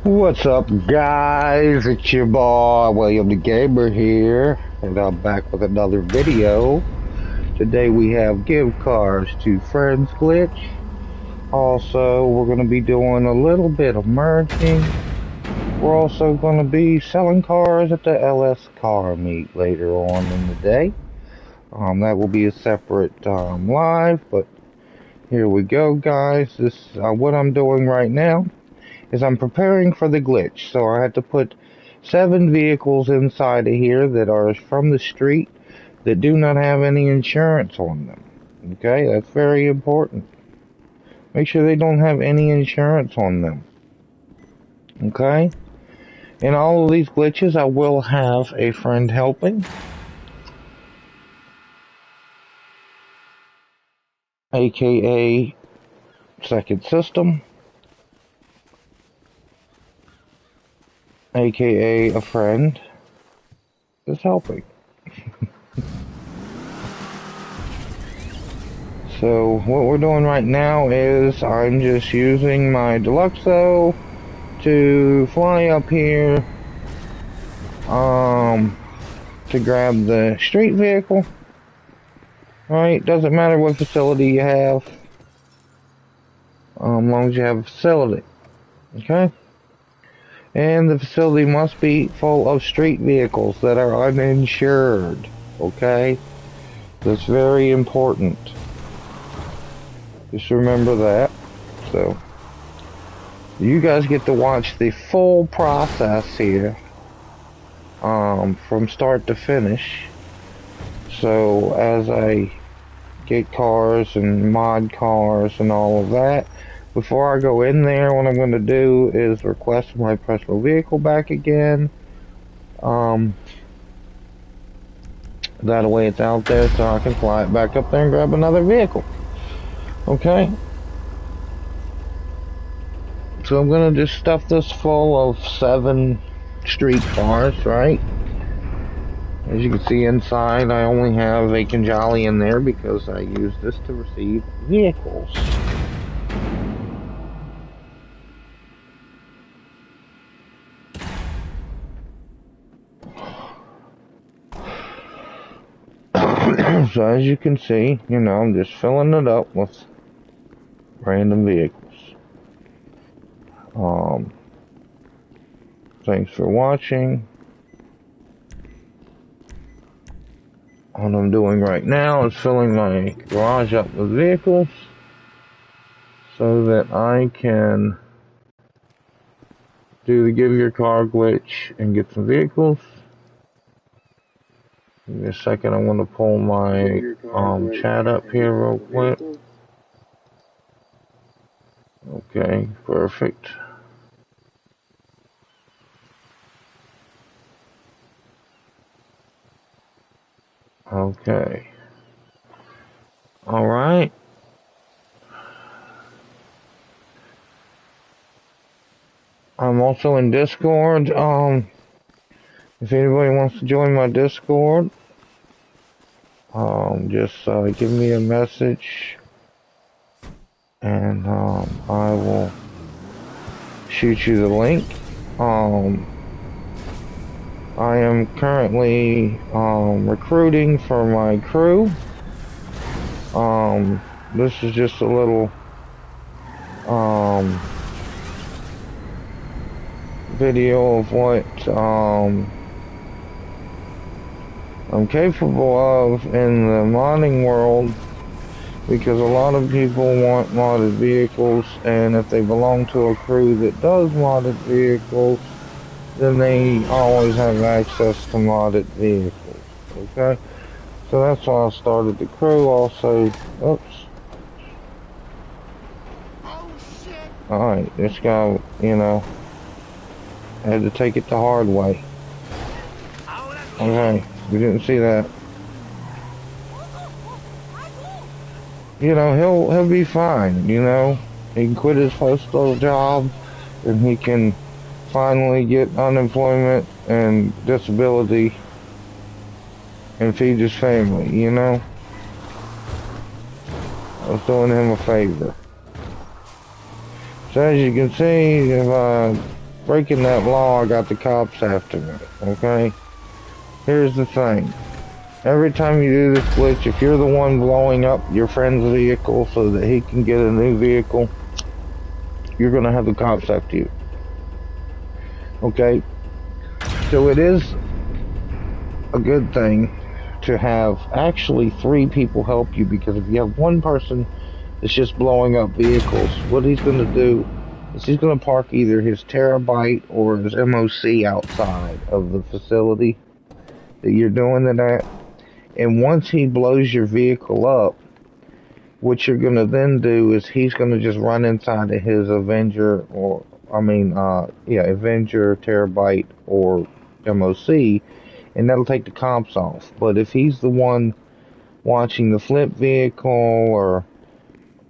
What's up, guys? It's your boy William the Gamer here, and I'm back with another video. Today we have Give Cars to Friends glitch. Also, we're going to be doing a little bit of merging. We're also going to be selling cars at the LS car meet later on in the day. That will be a separate live, but here we go, guys. This what I'm doing right now is I'm preparing for the glitch. So I had to put 7 vehicles inside of here that are from the street that do not have any insurance on them. Okay, that's very important. Make sure they don't have any insurance on them. Okay? In all of these glitches, I will have a friend helping, aka second system, aka a friend is helping. So what we're doing right now is I'm just using my Deluxo to fly up here to grab the street vehicle. Alright, doesn't matter what facility you have, as long as you have a facility. Okay? And the facility must be full of street vehicles that are uninsured. Okay? That's very important. Just remember that. So, you guys get to watch the full process here, from start to finish. So, as I get cars and mod cars and all of that, before I go in there, what I'm going to do is request my personal vehicle back again. That way it's out there so I can fly it back up there and grab another vehicle. Okay? So I'm going to just stuff this full of 7 street cars, right? As you can see inside, I only have a Kanjali in there because I use this to receive vehicles. So as you can see, you know, I'm just filling it up with random vehicles. Thanks for watching. What I'm doing right now is filling my garage up with vehicles so that I can do the Give Your Car glitch and get some vehicles. Give me a second, I want to pull my chat up here real quick. Okay, perfect. Okay. Alright. I'm also in Discord. If anybody wants to join my Discord, just give me a message and I will shoot you the link. I am currently recruiting for my crew. This is just a little video of what I'm capable of in the modding world, because a lot of people want modded vehicles, and if they belong to a crew that does modded vehicles, then they always have access to modded vehicles. Okay? So that's why I started the crew. Also, oops. Alright, this guy, you know, had to take it the hard way. Okay, we didn't see that. You know, he'll be fine, you know. He can quit his postal job and he can finally get unemployment and disability and feed his family, you know. I was doing him a favor. So as you can see, if I breaking that law, I got the cops after me, okay? Here's the thing. Every time you do this glitch, if you're the one blowing up your friend's vehicle so that he can get a new vehicle, you're gonna have the cops after you. Okay? So it is a good thing to have actually 3 people help you, because if you have one person that's just blowing up vehicles, what he's gonna do is he's gonna park either his terabyte or his MOC outside of the facility that you're doing it at. And once he blows your vehicle up, what you're gonna then do is he's gonna just run inside of his Avenger, or Avenger, Terabyte, or MOC, and that'll take the comps off. But if he's the one watching the flip vehicle or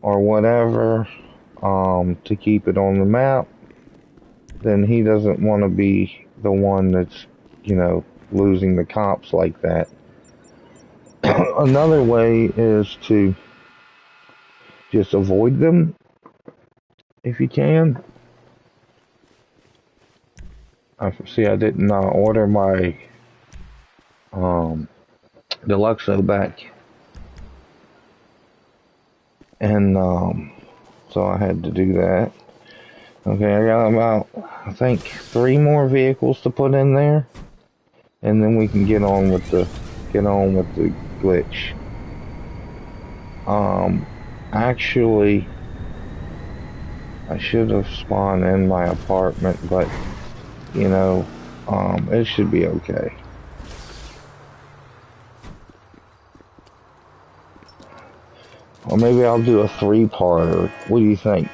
whatever, to keep it on the map, then he doesn't want to be the one that's, losing the cops like that. Another way is to just avoid them if you can. I didn't order my Deluxo back, and so I had to do that. Okay, I got about, I think, 3 more vehicles to put in there, and then we can get on with the glitch. Actually, I should have spawned in my apartment, but it should be okay. Or maybe I'll do a 3-parter. What do you think?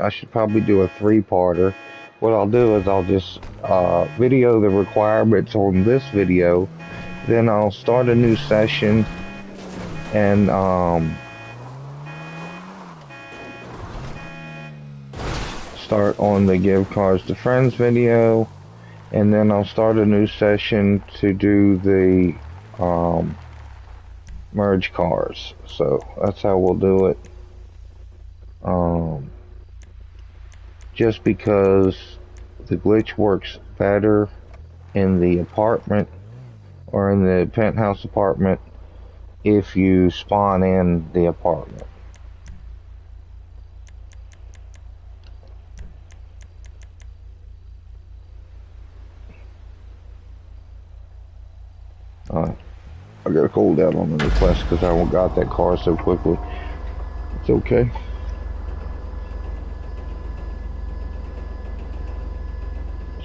I should probably do a 3-parter. What I'll do is I'll just video the requirements on this video, then I'll start a new session and start on the give cars to friends video, and then I'll start a new session to do the merge cars. So that's how we'll do it. Just because the glitch works better in the apartment or in the penthouse apartment if you spawn in the apartment. I got a cooldown on the request because I got that car so quickly. It's okay.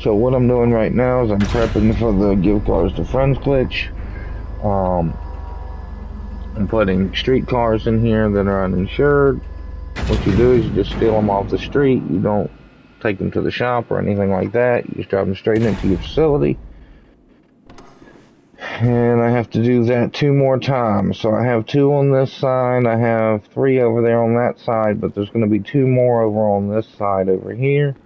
So what I'm doing right now is I'm prepping for the give cars to friends glitch. I'm putting street cars in here that are uninsured. What you do is you just steal them off the street. You don't take them to the shop or anything like that. You just drive them straight into your facility. And I have to do that 2 more times. So I have 2 on this side. I have 3 over there on that side, but there's going to be 2 more over on this side over here.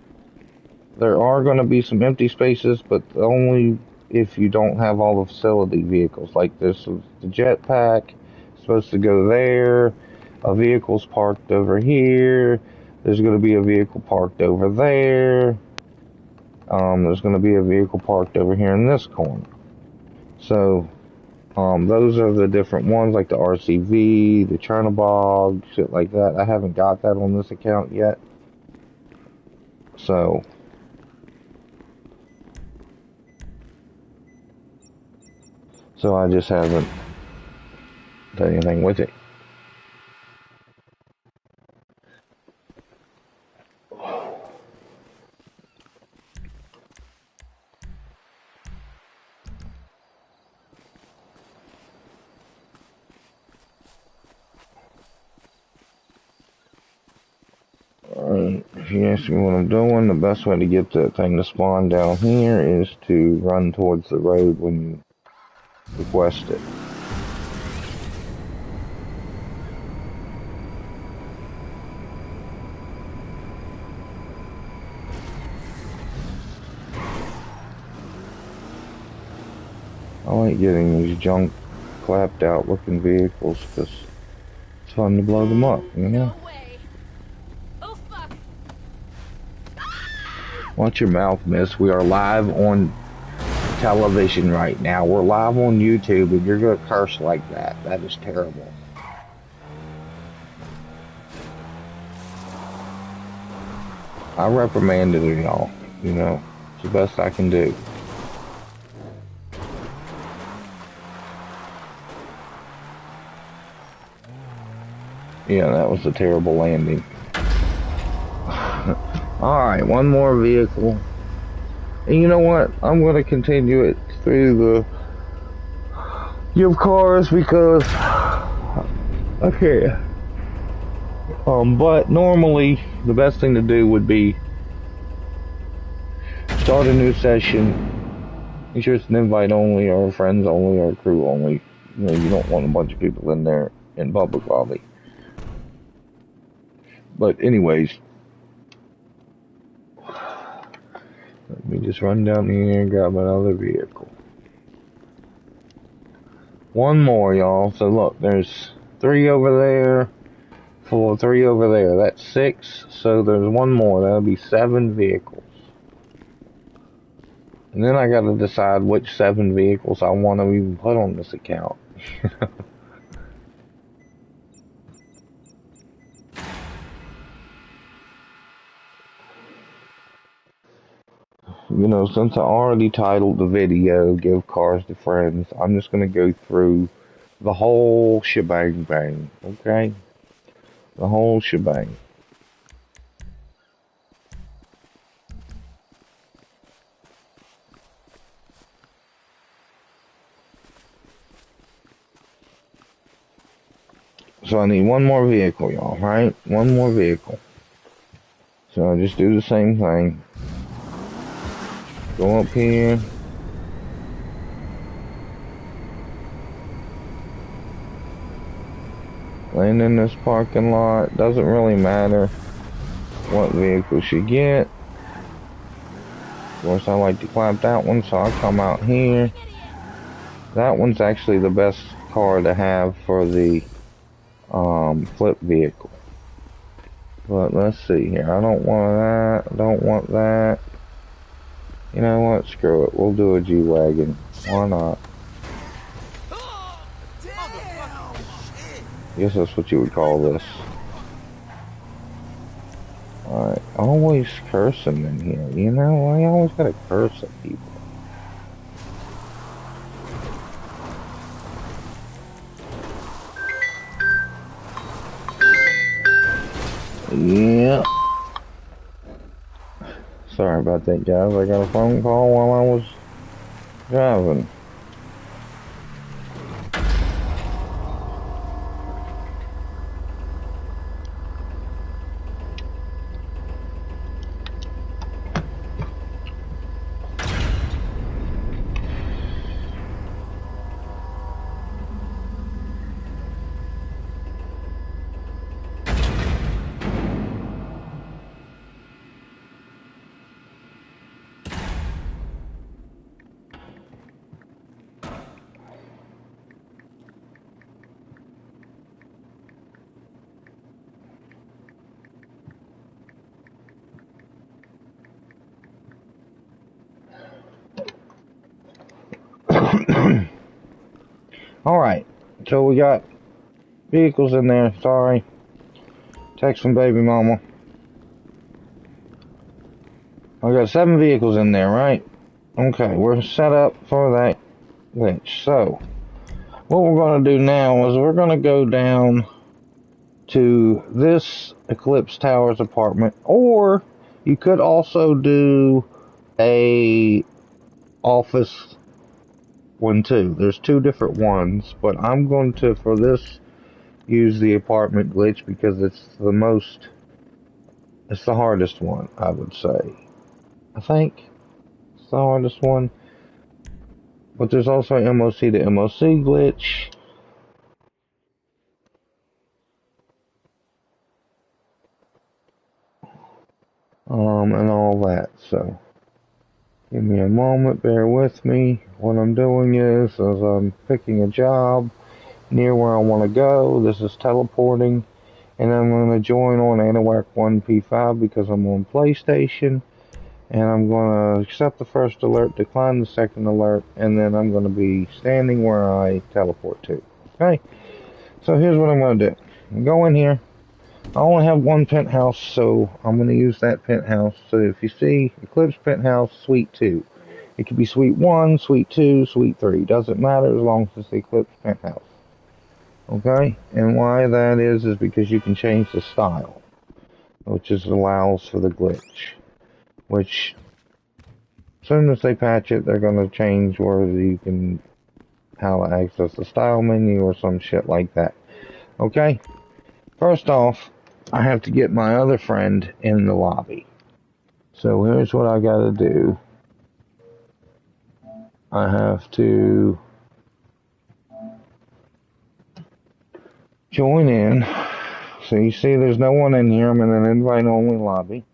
There are going to be some empty spaces, but only if you don't have all the facility vehicles. Like this is the jetpack. It's supposed to go there. A vehicle's parked over here. There's going to be a vehicle parked over there. There's going to be a vehicle parked over here in this corner. So, those are the different ones, like the RCV, the Chernobog, shit like that. I haven't got that on this account yet. So, I just haven't done anything with it. If you ask me what I'm doing, the best way to get that thing to spawn down here is to run towards the road when you request it. I like getting these junk clapped out looking vehicles because it's fun to blow them up, you know? Watch your mouth, miss. We are live on television right now. We're live on YouTube, and you're going to curse like that. That is terrible. I reprimanded her, y'all. You know, it's the best I can do. Yeah, that was a terrible landing. Alright, one more vehicle. And you know what? I'm going to continue it through the gift cars because I can't. But normally, the best thing to do would be start a new session. Make sure it's an invite only, or friends only, or crew only. You know, you don't want a bunch of people in there in public lobby. But anyways, let me just run down here and grab another vehicle. One more, y'all. So look, there's 3 over there, 3 over there. That's 6. So there's one more. That'll be 7 vehicles. And then I gotta decide which 7 vehicles I want to even put on this account. You know, since I already titled the video, Give Cars to Friends, I'm just going to go through the whole shebang bang, okay? The whole shebang. So I need one more vehicle, y'all, right? One more vehicle. So I just do the same thing. Go up here. Land in this parking lot. Doesn't really matter what vehicle you get. Of course, I like to clap that one, so I'll come out here. That one's actually the best car to have for the flip vehicle. But let's see here. I don't want that. I don't want that. You know what? Screw it. We'll do a G-Wagon. Why not? I guess that's what you would call this. Alright. Always cursing in here. You know? Why you always gotta curse at people? Yeah. Sorry about that, guys. I got a phone call while I was driving. Alright, so we got vehicles in there, sorry. Text from baby mama. I got 7 vehicles in there, right? Okay, we're set up for that glitch. So, what we're going to do now is we're going to go down to this Eclipse Towers apartment, or you could also do a office one too. There's 2 different ones, but I'm going to, for this, use the apartment glitch because it's the hardest one, I would say. I think it's the hardest one. But there's also an MOC to MOC glitch. And all that, so give me a moment, bear with me. What I'm doing is I'm picking a job near where I want to go. This is teleporting, and I'm going to join on Anahuac 1 ps5 because I'm on PlayStation, And I'm going to accept the first alert, decline the second alert, and then I'm going to be standing where I teleport to. Okay? So here's what I'm going to do. Go in here. I only have one penthouse, so I'm going to use that penthouse. So if you see Eclipse Penthouse Suite 2, it could be Suite 1, Suite 2, Suite 3. Doesn't matter as long as it's the Eclipse Penthouse. Okay? And why that is because you can change the style, which allows for the glitch. Which, as soon as they patch it, they're going to change where you can, how to access the style menu or some shit like that. Okay? First off, I have to get my other friend in the lobby. So here's what I gotta do. I have to join in. So you see there's no one in here. I'm in an invite-only lobby.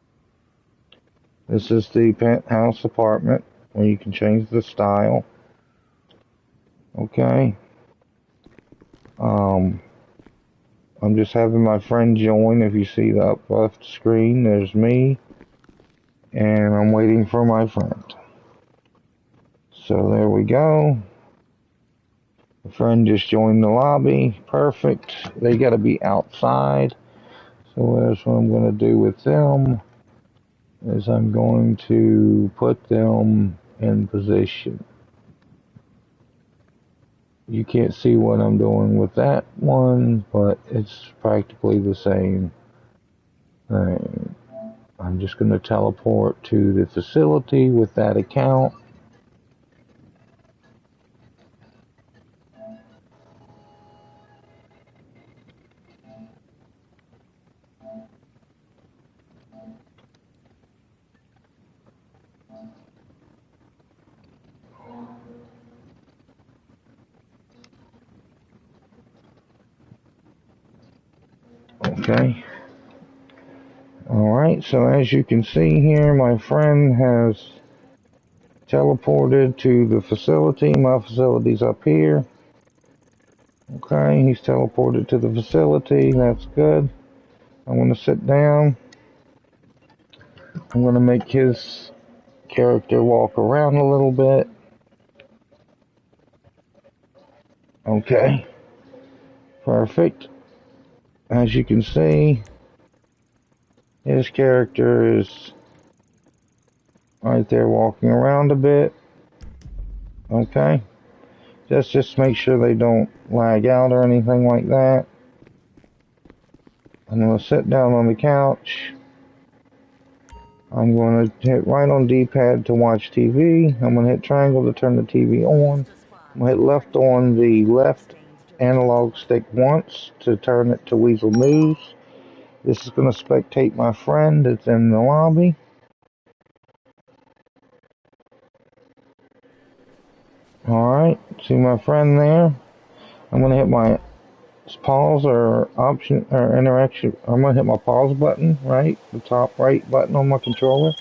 This is the penthouse apartment where you can change the style. Okay. I'm just having my friend join. If you see the up left screen, there's me. And I'm waiting for my friend. So there we go. The friend just joined the lobby. Perfect. They gotta be outside. So that's what I'm gonna do with them. Is I'm going to put them in position. You can't see what I'm doing with that one, but it's practically the same thing. I'm just going to teleport to the facility with that account. Okay. Alright, so as you can see here, my friend has teleported to the facility. My facility's up here. Okay, he's teleported to the facility. That's good. I'm going to sit down. I'm going to make his character walk around a little bit. Okay. Perfect. As you can see, his character is right there walking around a bit. Okay. Just make sure they don't lag out or anything like that. I'm going to sit down on the couch. I'm going to hit right on D-pad to watch TV. I'm going to hit triangle to turn the TV on. I'm going to hit left on the left analog stick once to turn it to Weasel News. This is going to spectate my friend that's in the lobby. Alright, see my friend there? I'm going to hit my pause or option or interaction. I'm going to hit my pause button, right? The top right button on my controller.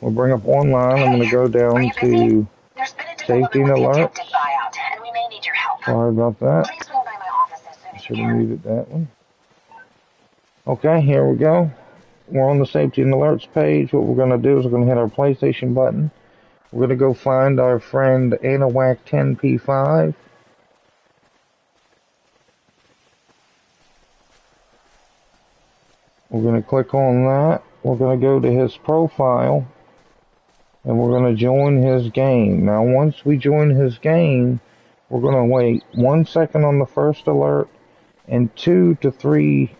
We'll bring up online. I'm going to go down to safety and alert. Sorry about that. I should have muted that one. Okay, here we go. We're on the safety and alerts page. What we're going to do is we're going to hit our PlayStation button. We're going to go find our friend Anawac 10p5. We're going to click on that. We're going to go to his profile. And we're going to join his game. Now, once we join his game, we're going to wait 1 second on the first alert and 2 to 3,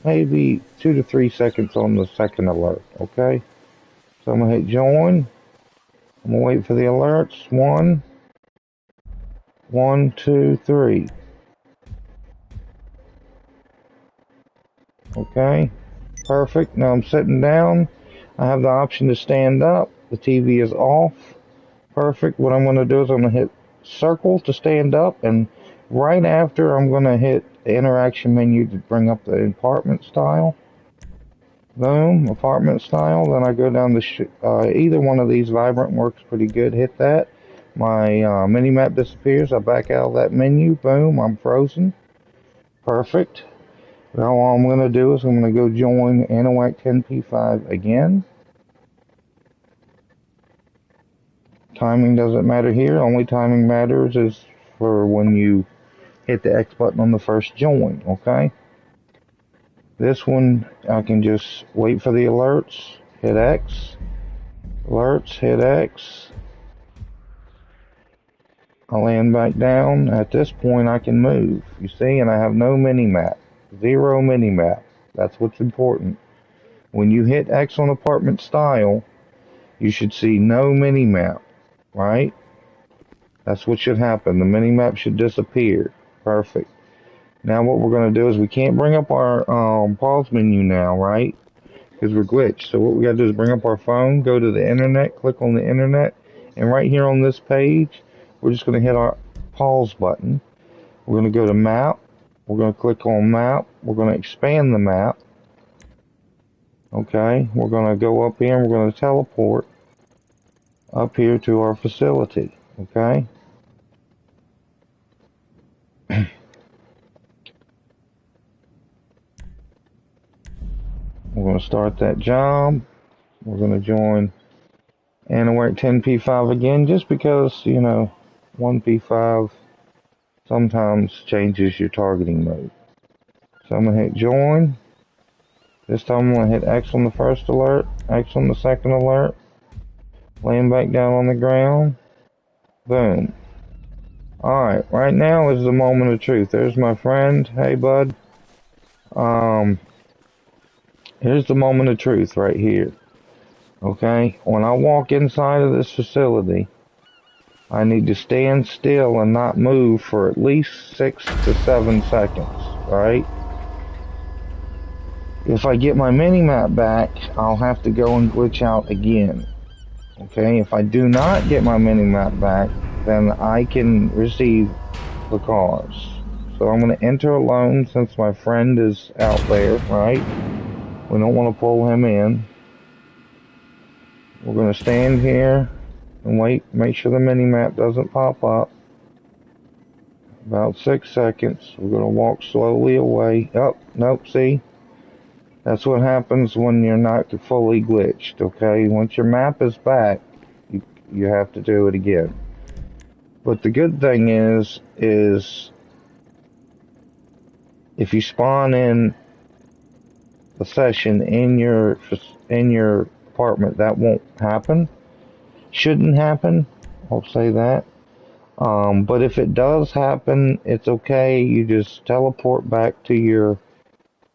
maybe 2 to 3 seconds on the second alert, okay? So I'm going to hit join. I'm going to wait for the alerts. 1, 2, 3. Okay, perfect. Now I'm sitting down. I have the option to stand up. The TV is off. Perfect. What I'm going to do is I'm going to hit circle to stand up, and right after I'm going to hit the interaction menu to bring up the apartment style. Boom, apartment style. Then I go down the either one of these. Vibrant works pretty good. Hit that. My mini map disappears. I back out of that menu. Boom, I'm frozen. Perfect. Now all I'm going to do is I'm going to go join Anawac 10p5 again. Timing doesn't matter here. Only timing matters is for when you hit the X button on the first join, okay? This one, I can just wait for the alerts, hit X, alerts, hit X. I land back down. At this point, I can move, you see, and I have no mini-map. Zero mini-map. That's what's important. When you hit X on apartment style, you should see no mini-map, right? That's what should happen. The mini-map should disappear. Perfect. Now what we're going to do is we can't bring up our pause menu now, right? Because we're glitched. So what we got to do is bring up our phone, go to the internet, click on the internet, and right here on this page, we're just going to hit our pause button. We're going to go to map. We're going to click on map. We're going to expand the map. Okay, we're going to go up here and we're going to teleport up here to our facility. Okay. We're going to start that job. We're going to join and we're at 10p5 again just because, you know, 1p5 sometimes changes your targeting mode. So I'm going to hit join. This time I'm going to hit X on the first alert, X on the second alert, laying back down on the ground. Boom. Alright, right now is the moment of truth. There's my friend. Hey, bud. Here's the moment of truth right here. Okay? When I walk inside of this facility, I need to stand still and not move for at least 6 to 7 seconds. Right? If I get my mini-map back, I'll have to go and glitch out again. Okay? If I do not get my mini-map back, then I can receive the cars. So I'm going to enter alone since my friend is out there, right? We don't want to pull him in. We're going to stand here and wait, make sure the mini-map doesn't pop up. About 6 seconds. We're going to walk slowly away. Oh, nope, see? That's what happens when you're not fully glitched, okay? Once your map is back, you have to do it again. But the good thing is if you spawn in a session in your apartment, that won't happen. Shouldn't happen. I'll say that. But if it does happen, it's okay. You just teleport back to your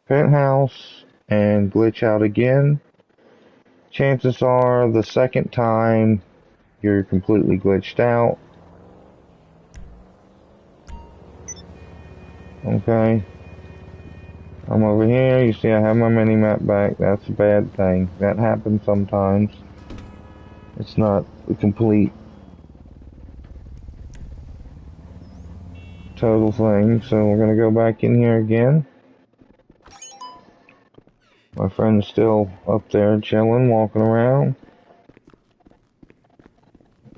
penthouse and glitch out again. Chances are the second time you're completely glitched out. Okay. I'm over here. You see I have my mini-map back. That's a bad thing. That happens sometimes. It's not a complete total thing. So we're going to go back in here again. My friend's still up there chilling, walking around.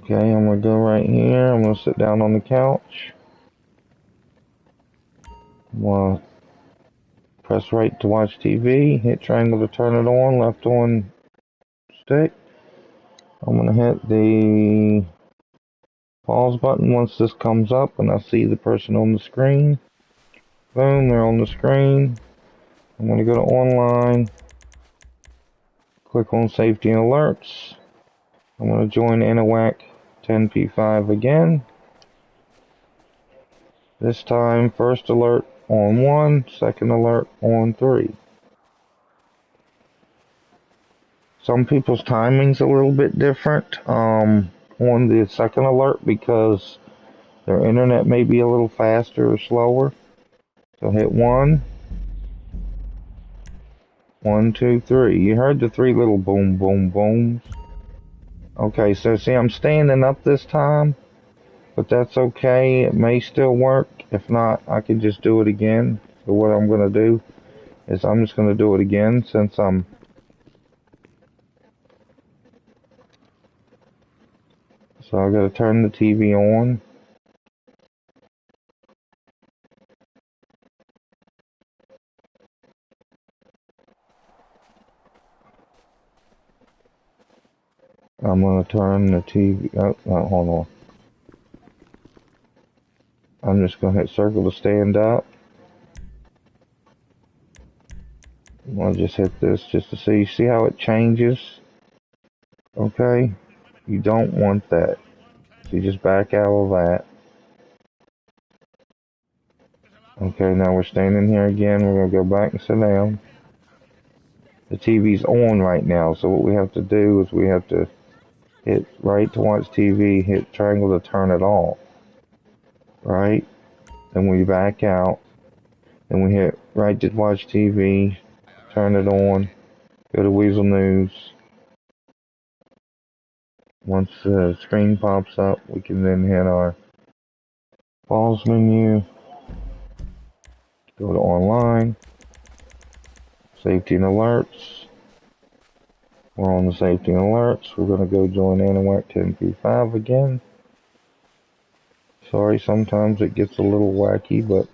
Okay, I'm going to go right here. I'm going to sit down on the couch. I'm going to press right to watch TV. Hit triangle to turn it on. Left on stick. I'm going to hit the pause button once this comes up and I see the person on the screen. Boom, they're on the screen. I'm going to go to online. Click on safety and alerts. I'm going to join Anahuac 10p5 again. This time, first alert on 1, second alert on 3. Some people's timing's a little bit different on the second alert because their internet may be a little faster or slower. So hit 1, 1, 2, 3. You heard the 3 little boom, boom, booms. Okay, so see, I'm standing up this time, but that's okay. It may still work. If not, I can just do it again. So what I'm going to do is I'm just going to do it again since I'm... So I got to turn the TV on. I'm gonna turn the TV. Oh, hold on. I'm just gonna hit circle to stand up. I'll just hit this just to see. See how it changes? Okay. You don't want that. So you just back out of that. Okay, now we're standing here again. We're gonna go back and sit down. The TV's on right now, so what we have to do is we have to hit right to watch TV, hit triangle to turn it off. Right? Then we back out. Then we hit right to watch TV, turn it on, go to Weasel News. Once the screen pops up, we can then hit our pause menu, go to online, safety and alerts. We're on the safety and alerts. We're going to go join Anahuac 10p5 again. Sorry, sometimes it gets a little wacky, but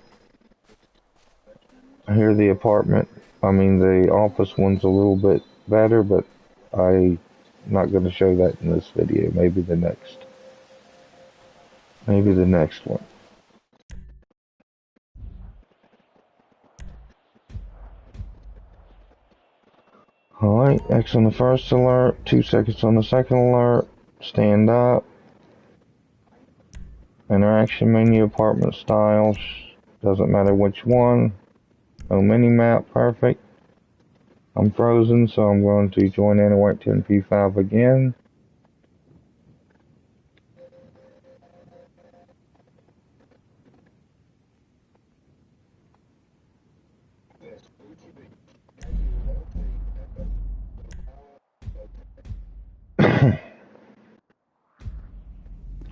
I hear the the office one's a little bit better, but I'm not going to show that in this video. Maybe the next one. Alright, X on the first alert, 2 seconds on the second alert, stand up, interaction menu, apartment styles, doesn't matter which one, no mini-map, perfect. I'm frozen, so I'm going to join Anahuac 10p5 again.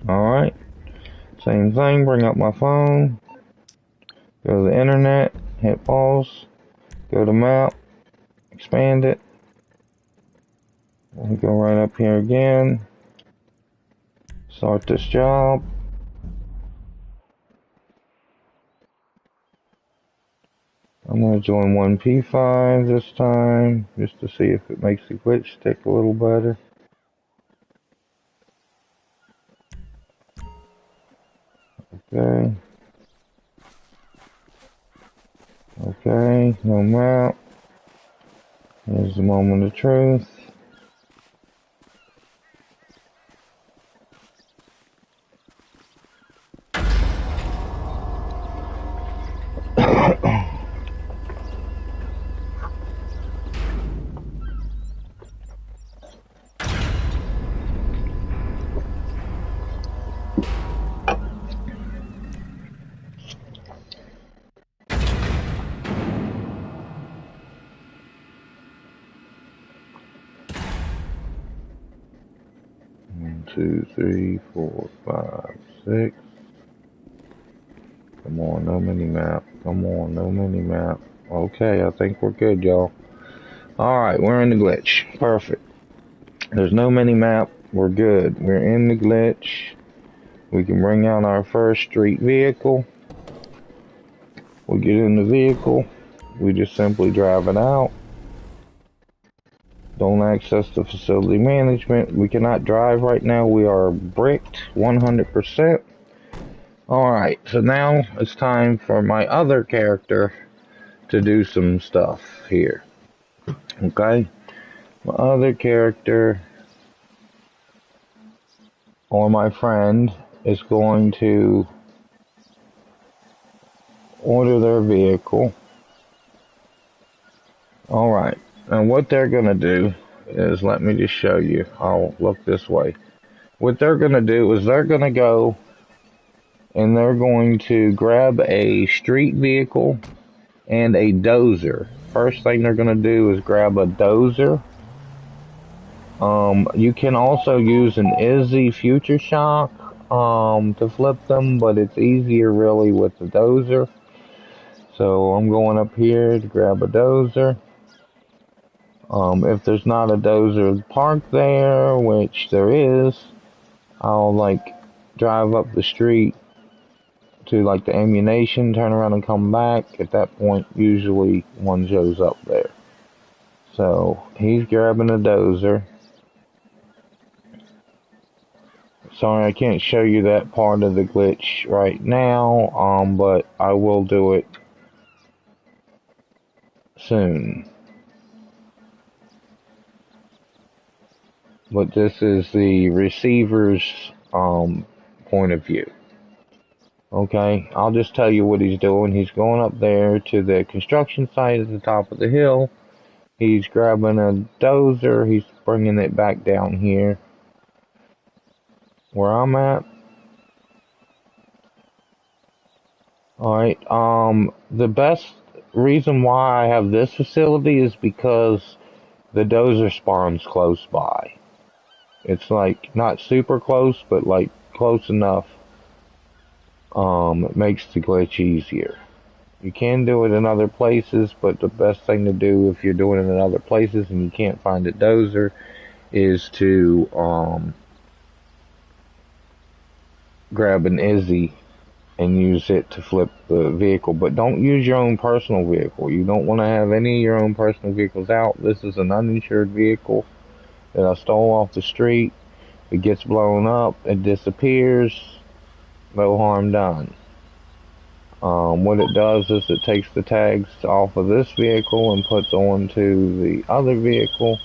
Alright, same thing, bring up my phone, go to the internet, hit pause, go to map, expand it, and go right up here again, start this job. I'm going to join 1p5 this time, just to see if it makes the glitch stick a little better. Okay. Okay, no map. Here's the moment of truth. One, two, three, four, five, six. Come on, no mini map. Come on, no mini map. Okay, I think we're good, y'all. Alright, we're in the glitch. Perfect. There's no mini map. We're good. We're in the glitch. We can bring out our first street vehicle. We get in the vehicle. We just simply drive it out. Don't access the facility management. We cannot drive right now. We are bricked 100%. Alright, so now it's time for my other character to do some stuff here. Okay? My other character, or my friend, is going to order their vehicle. Alright, and what they're going to do is, let me just show you. I'll look this way. What they're going to do is they're going to go and they're going to grab a street vehicle and a dozer. First thing they're going to do is grab a dozer. You can also use an Izzy Future Shock to flip them, but it's easier really with the dozer. So I'm going up here to grab a dozer. If there's not a dozer parked there, which there is, I'll drive up the street to the ammunition, turn around and come back. At that point, usually one shows up there. So he's grabbing a dozer. Sorry, I can't show you that part of the glitch right now, but I will do it soon. But this is the receiver's point of view. Okay, I'll just tell you what he's doing. He's going up there to the construction site at the top of the hill. He's grabbing a dozer. He's bringing it back down here where I'm at. Alright, the best reason why I have this facility is because the dozer spawns close by. It's like not super close, but like close enough. It makes the glitch easier. You can do it in other places, but the best thing to do if you're doing it in other places and you can't find a dozer is to grab an Izzy and use it to flip the vehicle. But don't use your own personal vehicle. You don't want to have any of your own personal vehicles out. This is an uninsured vehicle that I stole off the street. It gets blown up, it disappears, no harm done. What it does is it takes the tags off of this vehicle and puts onto the other vehicle.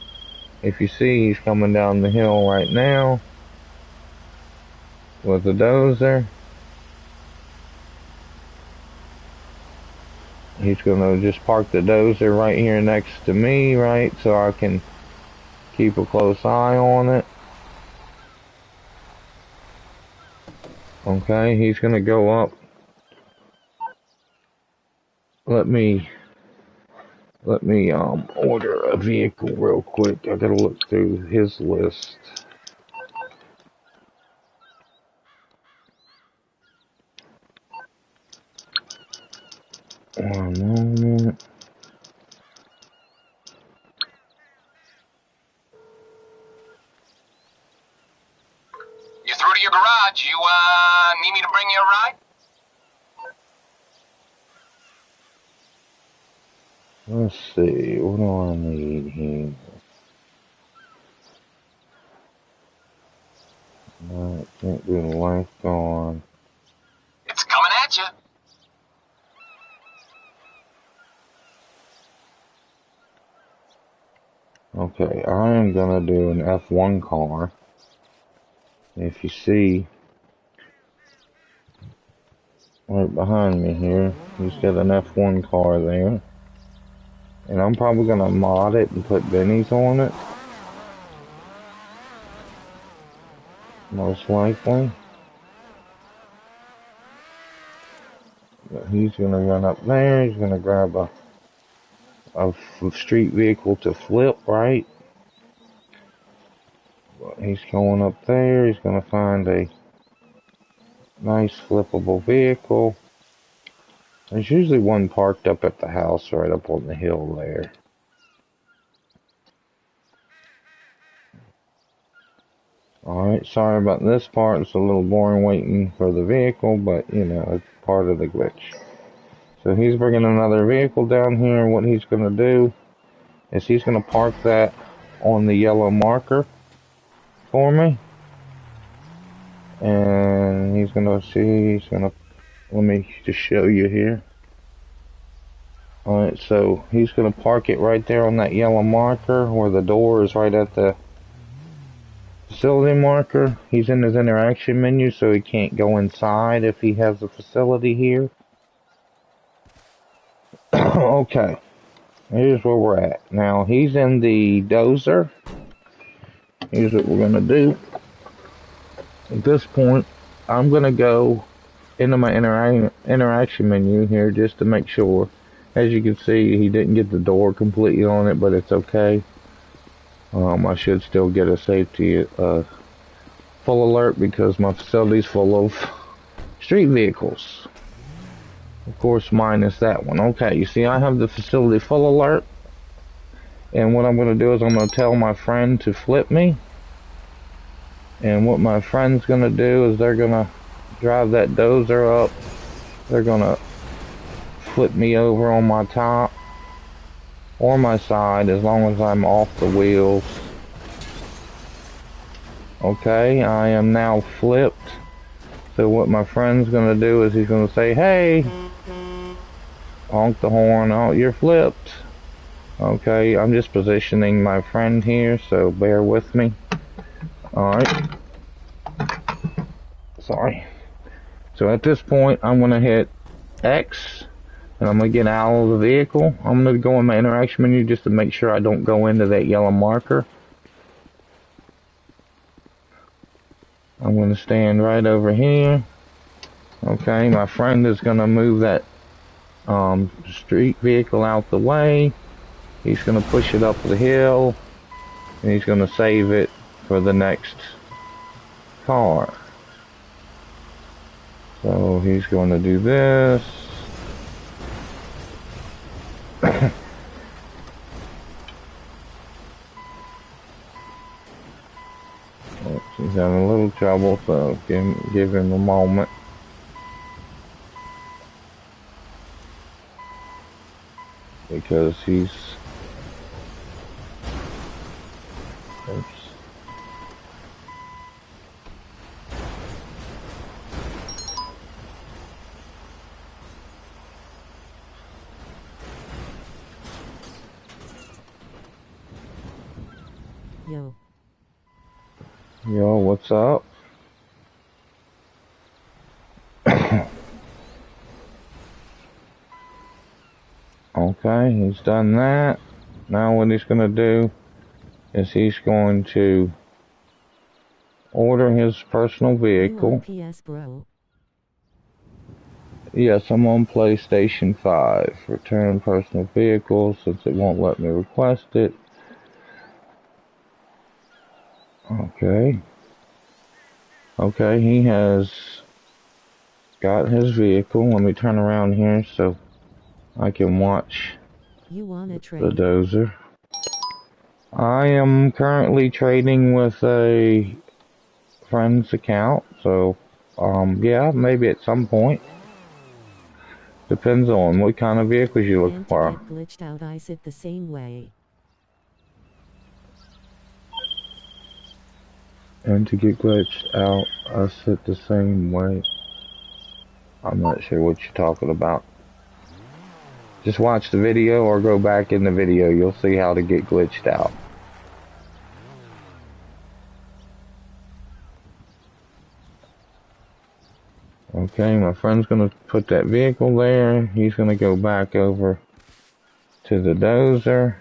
If you see, he's coming down the hill right now with the dozer. He's gonna just park the dozer right here next to me, right, so I can keep a close eye on it. Okay, he's gonna go up. Let me order a vehicle real quick. I gotta look through his list. One moment. You through to your garage? You need me to bring you a ride? Let's see, what do I need here? No, I can't do the lifeguard. It's coming at you. Okay, I am gonna do an F1 car. If you see, right behind me here, he's got an F1 car there. And I'm probably gonna mod it and put bennies on it. Most likely. But he's gonna run up there, he's gonna grab a street vehicle to flip, right? But he's going up there, he's gonna find a nice flippable vehicle. There's usually one parked up at the house right up on the hill there. Alright, sorry about this part. It's a little boring waiting for the vehicle, but you know, it's part of the glitch. So he's bringing another vehicle down here. What he's going to do is he's going to park that on the yellow marker for me. And he's going to see, let me just show you here. Alright, so he's going to park it right there on that yellow marker where the door is right at the facility marker. He's in his interaction menu, so he can't go inside if he has a facility here. Okay, here's where we're at. Now, he's in the dozer. Here's what we're going to do. At this point, I'm going to go into my interaction menu here just to make sure. As you can see, he didn't get the door completely on it, but it's okay. I should still get a safety full alert because my facility's full of street vehicles. Of course, minus that one. Okay, you see I have the facility full alert. And what I'm going to do is I'm going to tell my friend to flip me. And what my friend's going to do is they're going to drive that dozer up. They're going to flip me over on my top or my side as long as I'm off the wheels. Okay, I am now flipped. So what my friend's gonna do is he's gonna say, hey, honk the horn, oh, you're flipped. Okay, I'm just positioning my friend here, so bear with me. Alright. Sorry. So at this point, I'm gonna hit X, and I'm gonna get out of the vehicle. I'm gonna go in my interaction menu just to make sure I don't go into that yellow marker. I'm gonna stand right over here. Okay, my friend is gonna move that street vehicle out the way. He's gonna push it up the hill, and he's gonna save it for the next car. So he's gonna do this. He's having a little trouble, so give him a moment. Because he's... Oops. Yo. Yo, what's up? Okay, he's done that. Now what he's going to do is he's going to order his personal vehicle. You on PS, bro? Yes, I'm on PlayStation 5. Return personal vehicle since it won't let me request it. Okay. Okay, he has got his vehicle. Let me turn around here so I can watch You wanna the trade? dozer. I am currently trading with a friend's account, so yeah, maybe at some point. Depends on what kind of vehicles you're looking And to for. get glitched out, I sit the same way. And to get glitched out, I sit the same way. I'm not sure what you're talking about. Just watch the video or go back in the video. You'll see how to get glitched out. Okay, my friend's going to put that vehicle there. He's going to go back over to the dozer.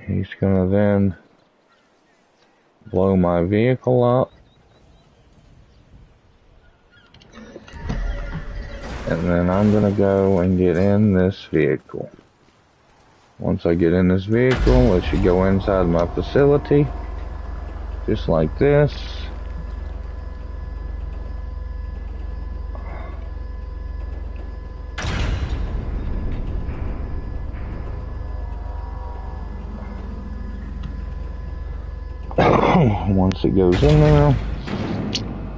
He's going to then blow my vehicle up. And then I'm going to go and get in this vehicle. Once I get in this vehicle, it should go inside my facility. Just like this. Once it goes in there,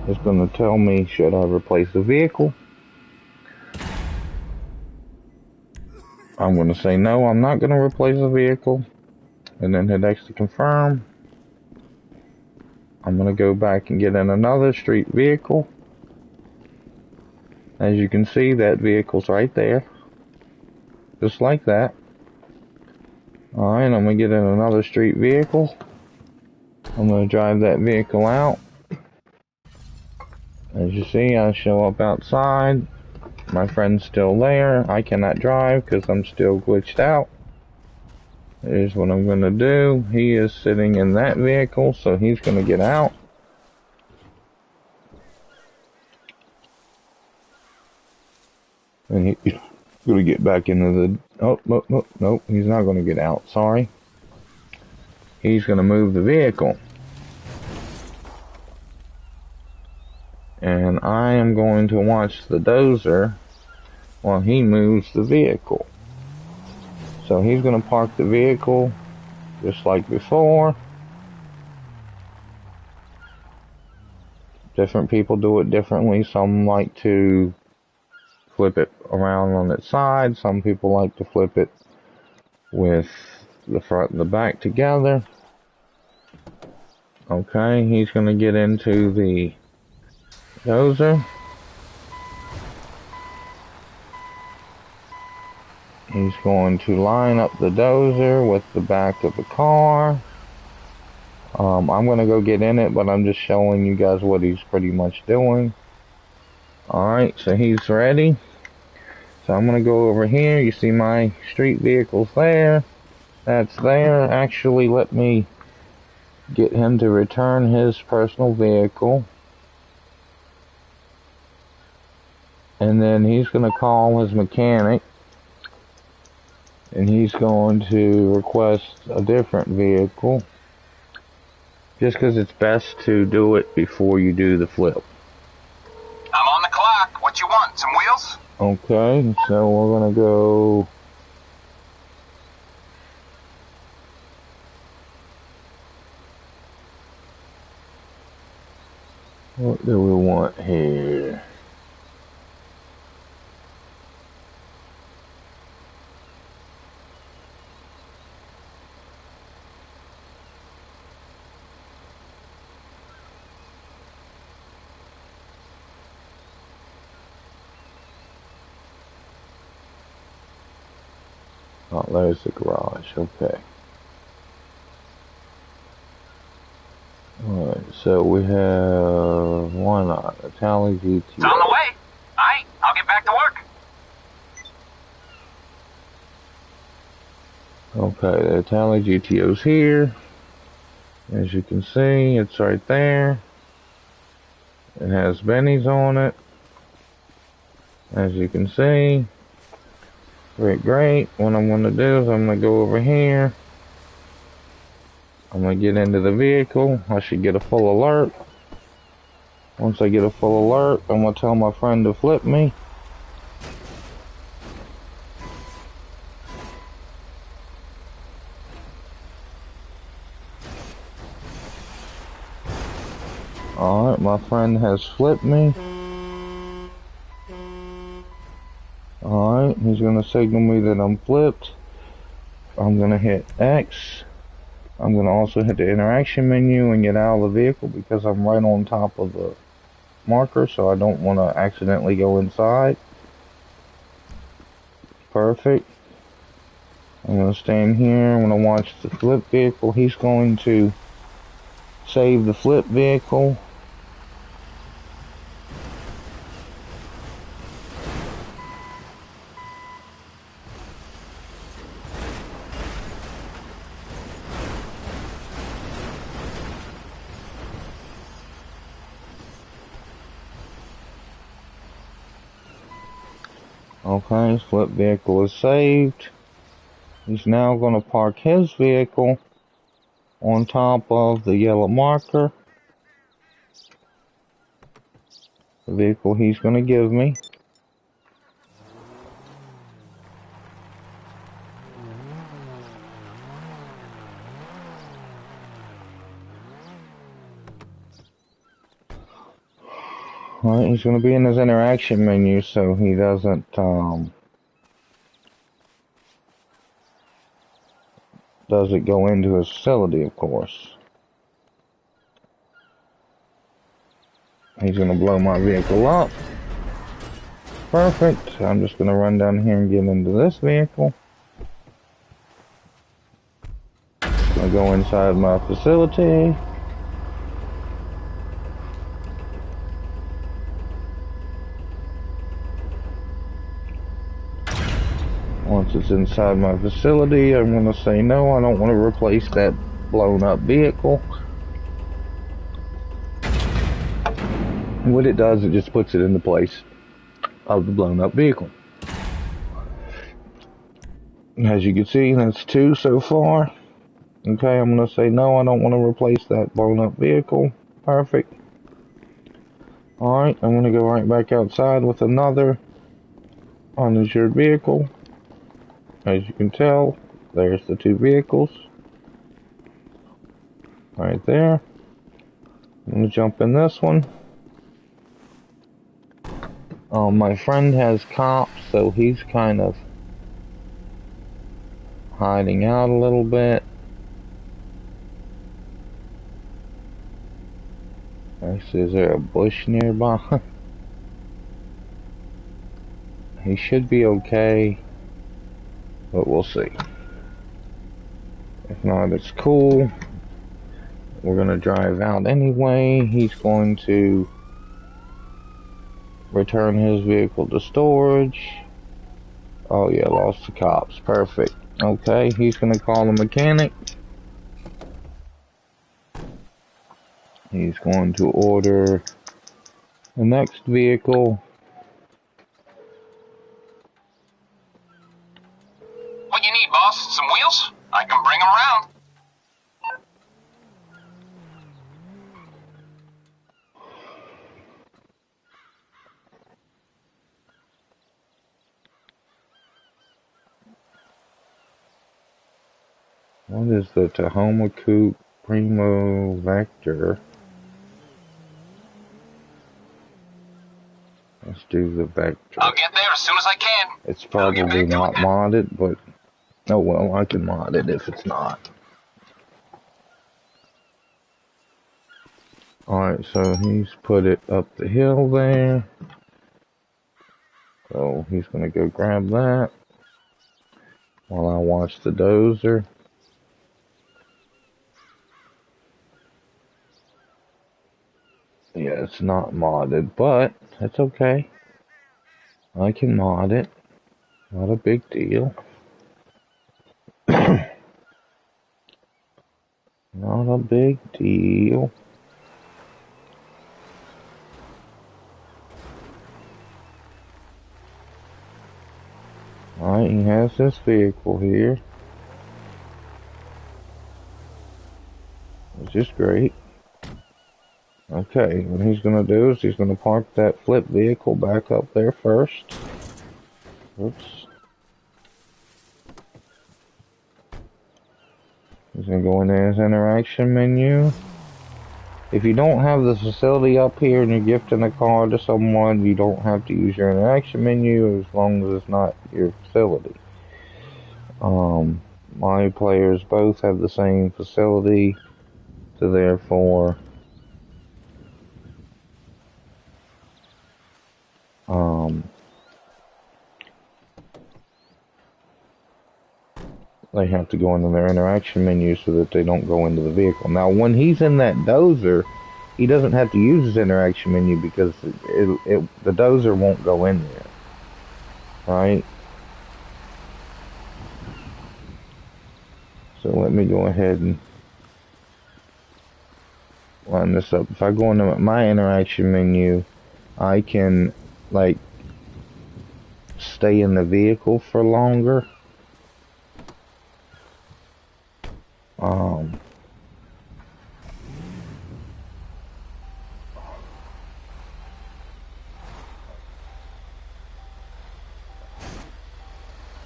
it's going to tell me should I replace the vehicle. I'm going to say no, I'm not going to replace the vehicle, and then hit X to confirm. I'm going to go back and get in another street vehicle. As you can see, that vehicle's right there, just like that. Alright, I'm going to get in another street vehicle. I'm going to drive that vehicle out. As you see, I show up outside. My friend's still there. I cannot drive because I'm still glitched out. Here's what I'm going to do. He is sitting in that vehicle, so he's going to get out. And he's going to get back into the... Oh, no, he's not going to get out. Sorry. He's going to move the vehicle. And I am going to watch the dozer while he moves the vehicle. So he's going to park the vehicle just like before. Different people do it differently. Some like to flip it around on its side. Some people like to flip it with the front and the back together. Okay, he's going to get into the dozer. He's going to line up the dozer with the back of the car. I'm going to go get in it, but I'm just showing you guys what he's pretty much doing. Alright, so he's ready. So I'm going to go over here. You see my street vehicles there. That's there. Actually, let me get him to return his personal vehicle. And then he's going to call his mechanic. And he's going to request a different vehicle. Just because it's best to do it before you do the flip. I'm on the clock. What you want? Some wheels? Okay, so we're going to go... What do we want here? Oh, there's the garage. Okay. Alright, so we have one on a Tally GTF. It's on the way. Aight, I'll get back to work. Okay, the Tally GTO's here. As you can see, it's right there. It has Benny's on it. As you can see. Great. What I'm going to do is I'm going to go over here. I'm going to get into the vehicle. I should get a full alert. Once I get a full alert, I'm going to tell my friend to flip me. Alright, my friend has flipped me. Alright, he's going to signal me that I'm flipped. I'm going to hit X. I'm going to also hit the interaction menu and get out of the vehicle because I'm right on top of the marker, so I don't want to accidentally go inside. Perfect. I'm going to stand here. I'm going to watch the flip vehicle. He's going to save the flip vehicle. Okay, his flip vehicle is saved. He's now going to park his vehicle on top of the yellow marker. The vehicle he's going to give me. Alright, he's going to be in his interaction menu so he doesn't go into his facility, of course. He's going to blow my vehicle up. Perfect. I'm just going to run down here and get into this vehicle. I'll go inside my facility. Once it's inside my facility, I'm going to say no, I don't want to replace that blown up vehicle. What it does, it just puts it in the place of the blown up vehicle. As you can see, that's 2 so far. Okay, I'm going to say no, I don't want to replace that blown up vehicle. Perfect. Alright, I'm going to go right back outside with another uninsured vehicle. As you can tell, there's the 2 vehicles. Right there. I'm going to jump in this one. My friend has cops, so he's kind of hiding out a little bit. Actually, is there a bush nearby? He should be okay, but we'll see. If not, it's cool. We're gonna drive out anyway. He's going to return his vehicle to storage. Oh yeah, lost the cops. Perfect. Okay, he's gonna call the mechanic. He's going to order the next vehicle. What you need, boss? Some wheels? I can bring them around. What is the Tahoma Coupe Primo Vector? Let's do the Vector. I'll get there as soon as I can. It's probably not modded, but oh well, I can mod it if it's not. Alright, so he's put it up the hill there. So he's gonna go grab that while I watch the dozer. Yeah, it's not modded, but it's okay. I can mod it. Not a big deal. Not a big deal. Alright, he has this vehicle here, which is great. Okay, what he's going to do is he's going to park that flip vehicle back up there first. Oops. He's going to go into his interaction menu. If you don't have the facility up here and you're gifting a car to someone, you don't have to use your interaction menu as long as it's not your facility. My players both have the same facility, so therefore they have to go into their interaction menu so that they don't go into the vehicle. Now, when he's in that dozer, he doesn't have to use his interaction menu because the dozer won't go in there, right? So let me go ahead and line this up. If I go into my interaction menu, I can, like, stay in the vehicle for longer.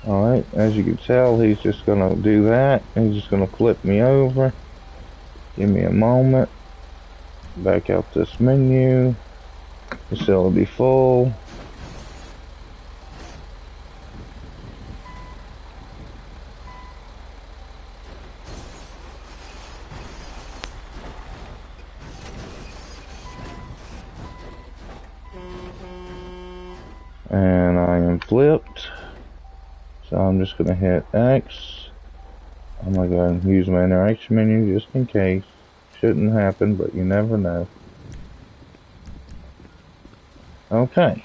Alright, as you can tell, he's just gonna do that. He's just gonna flip me over. Give me a moment. Back out this menu. Facility full. And I am flipped. So I'm just gonna hit X. I'm gonna go and use my interaction menu just in case. Shouldn't happen, but you never know. Okay.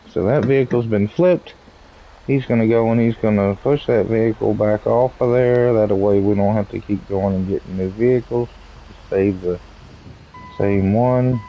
So that vehicle's been flipped. He's gonna go and he's gonna push that vehicle back off of there. That way we don't have to keep going and getting new vehicles. Save the same one.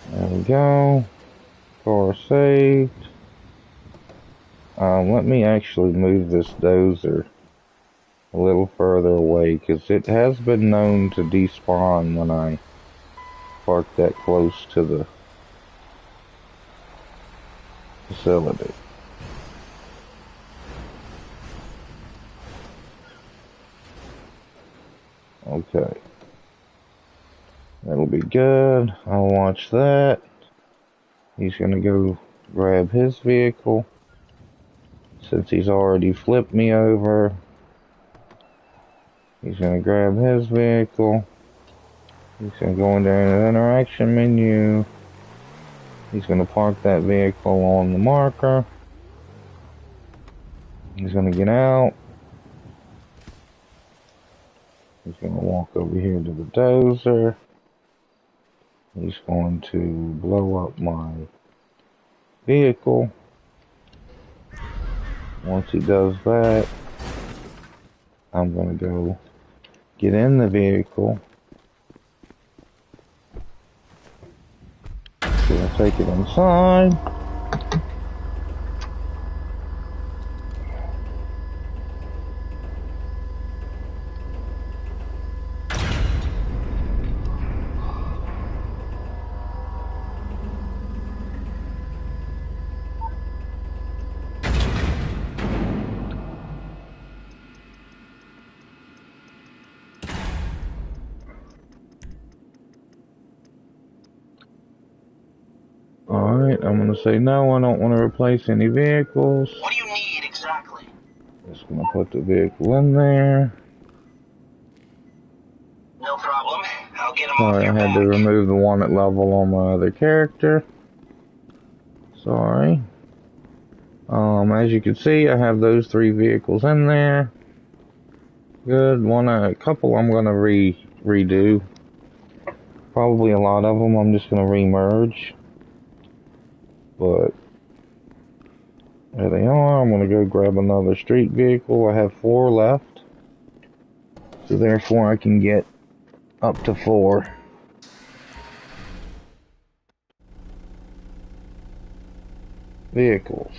There we go. Car saved. Let me actually move this dozer a little further away because it has been known to despawn when I park that close to the facility. Okay. That'll be good. I'll watch that. He's gonna go grab his vehicle. Since he's already flipped me over, he's gonna grab his vehicle. He's gonna go in there in the interaction menu. He's gonna park that vehicle on the marker. He's gonna get out. He's gonna walk over here to the dozer. He's going to blow up my vehicle. Once he does that, I'm gonna go get in the vehicle. Gonna take it inside. Alright, I'm gonna say no, I don't want to replace any vehicles. What do you need exactly? Just gonna put the vehicle in there. No problem. I'll get him off Sorry, I your had back. to remove the wanted level on my other character. Sorry. As you can see, I have those 3 vehicles in there. Good. A couple I'm gonna redo. Probably a lot of them I'm just gonna remerge. But there they are. I'm gonna go grab another street vehicle. I have 4 left. So therefore I can get up to 4 vehicles.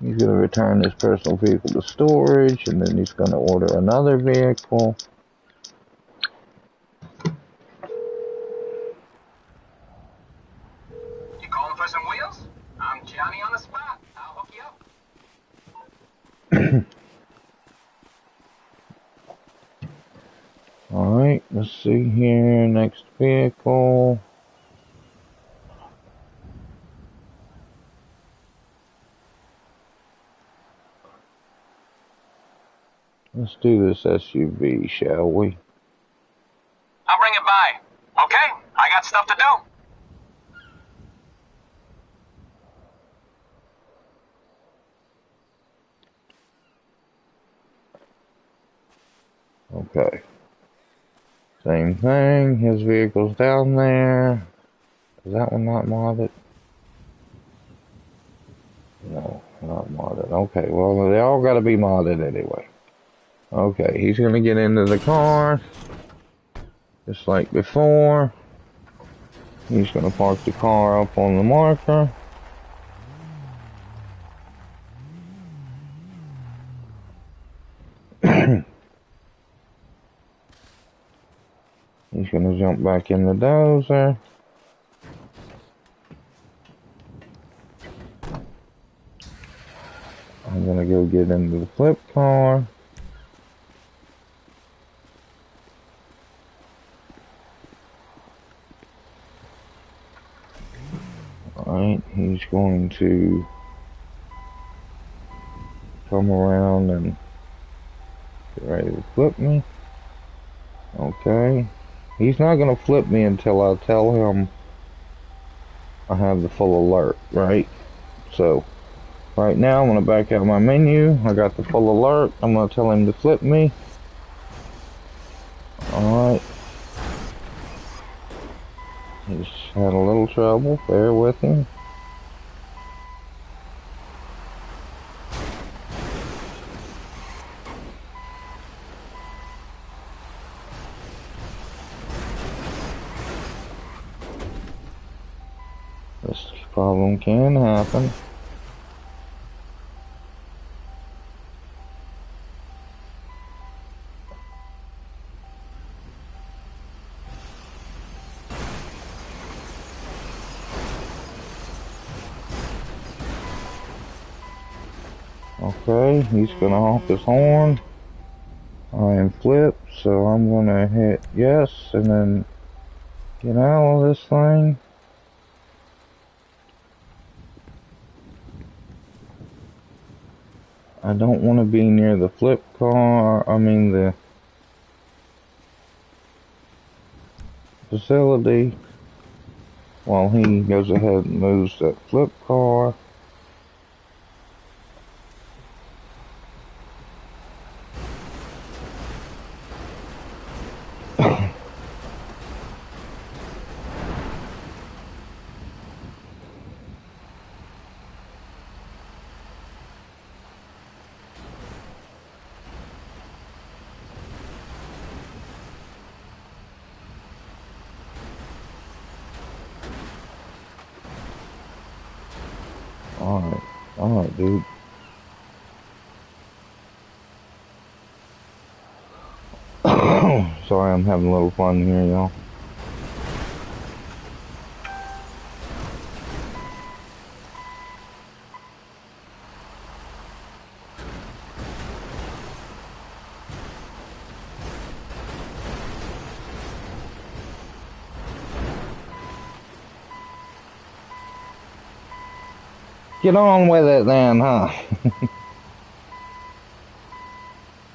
He's going to return his personal vehicle to storage, and then he's going to order another vehicle. You calling for some wheels? I'm Johnny on the spot. I'll hook you up. Alright, let's see here. Next vehicle. Let's do this SUV, shall we? I'll bring it by. Okay? I got stuff to do. Okay. Same thing. His vehicle's down there. Is that one not modded? No, not modded. Okay, well, they all gotta be modded anyway. Okay, he's gonna get into the car. Just like before. He's gonna park the car up on the marker. He's gonna jump back in the dozer. I'm gonna go get into the flip car. Alright, he's going to come around and get ready to flip me. Okay. He's not gonna flip me until I tell him I have the full alert, right? So, right now I'm gonna back out my menu. I got the full alert. I'm gonna tell him to flip me. Alright. He's had a little trouble. Bear with him. This problem can happen. Okay, he's gonna honk his horn. I am flipped, so I'm gonna hit yes and then get out of this thing. I don't want to be near the flip car, the facility, while he goes ahead and moves that flip car. Alright, dude. Sorry, I'm having a little fun here, y'all. Get on with it then, huh?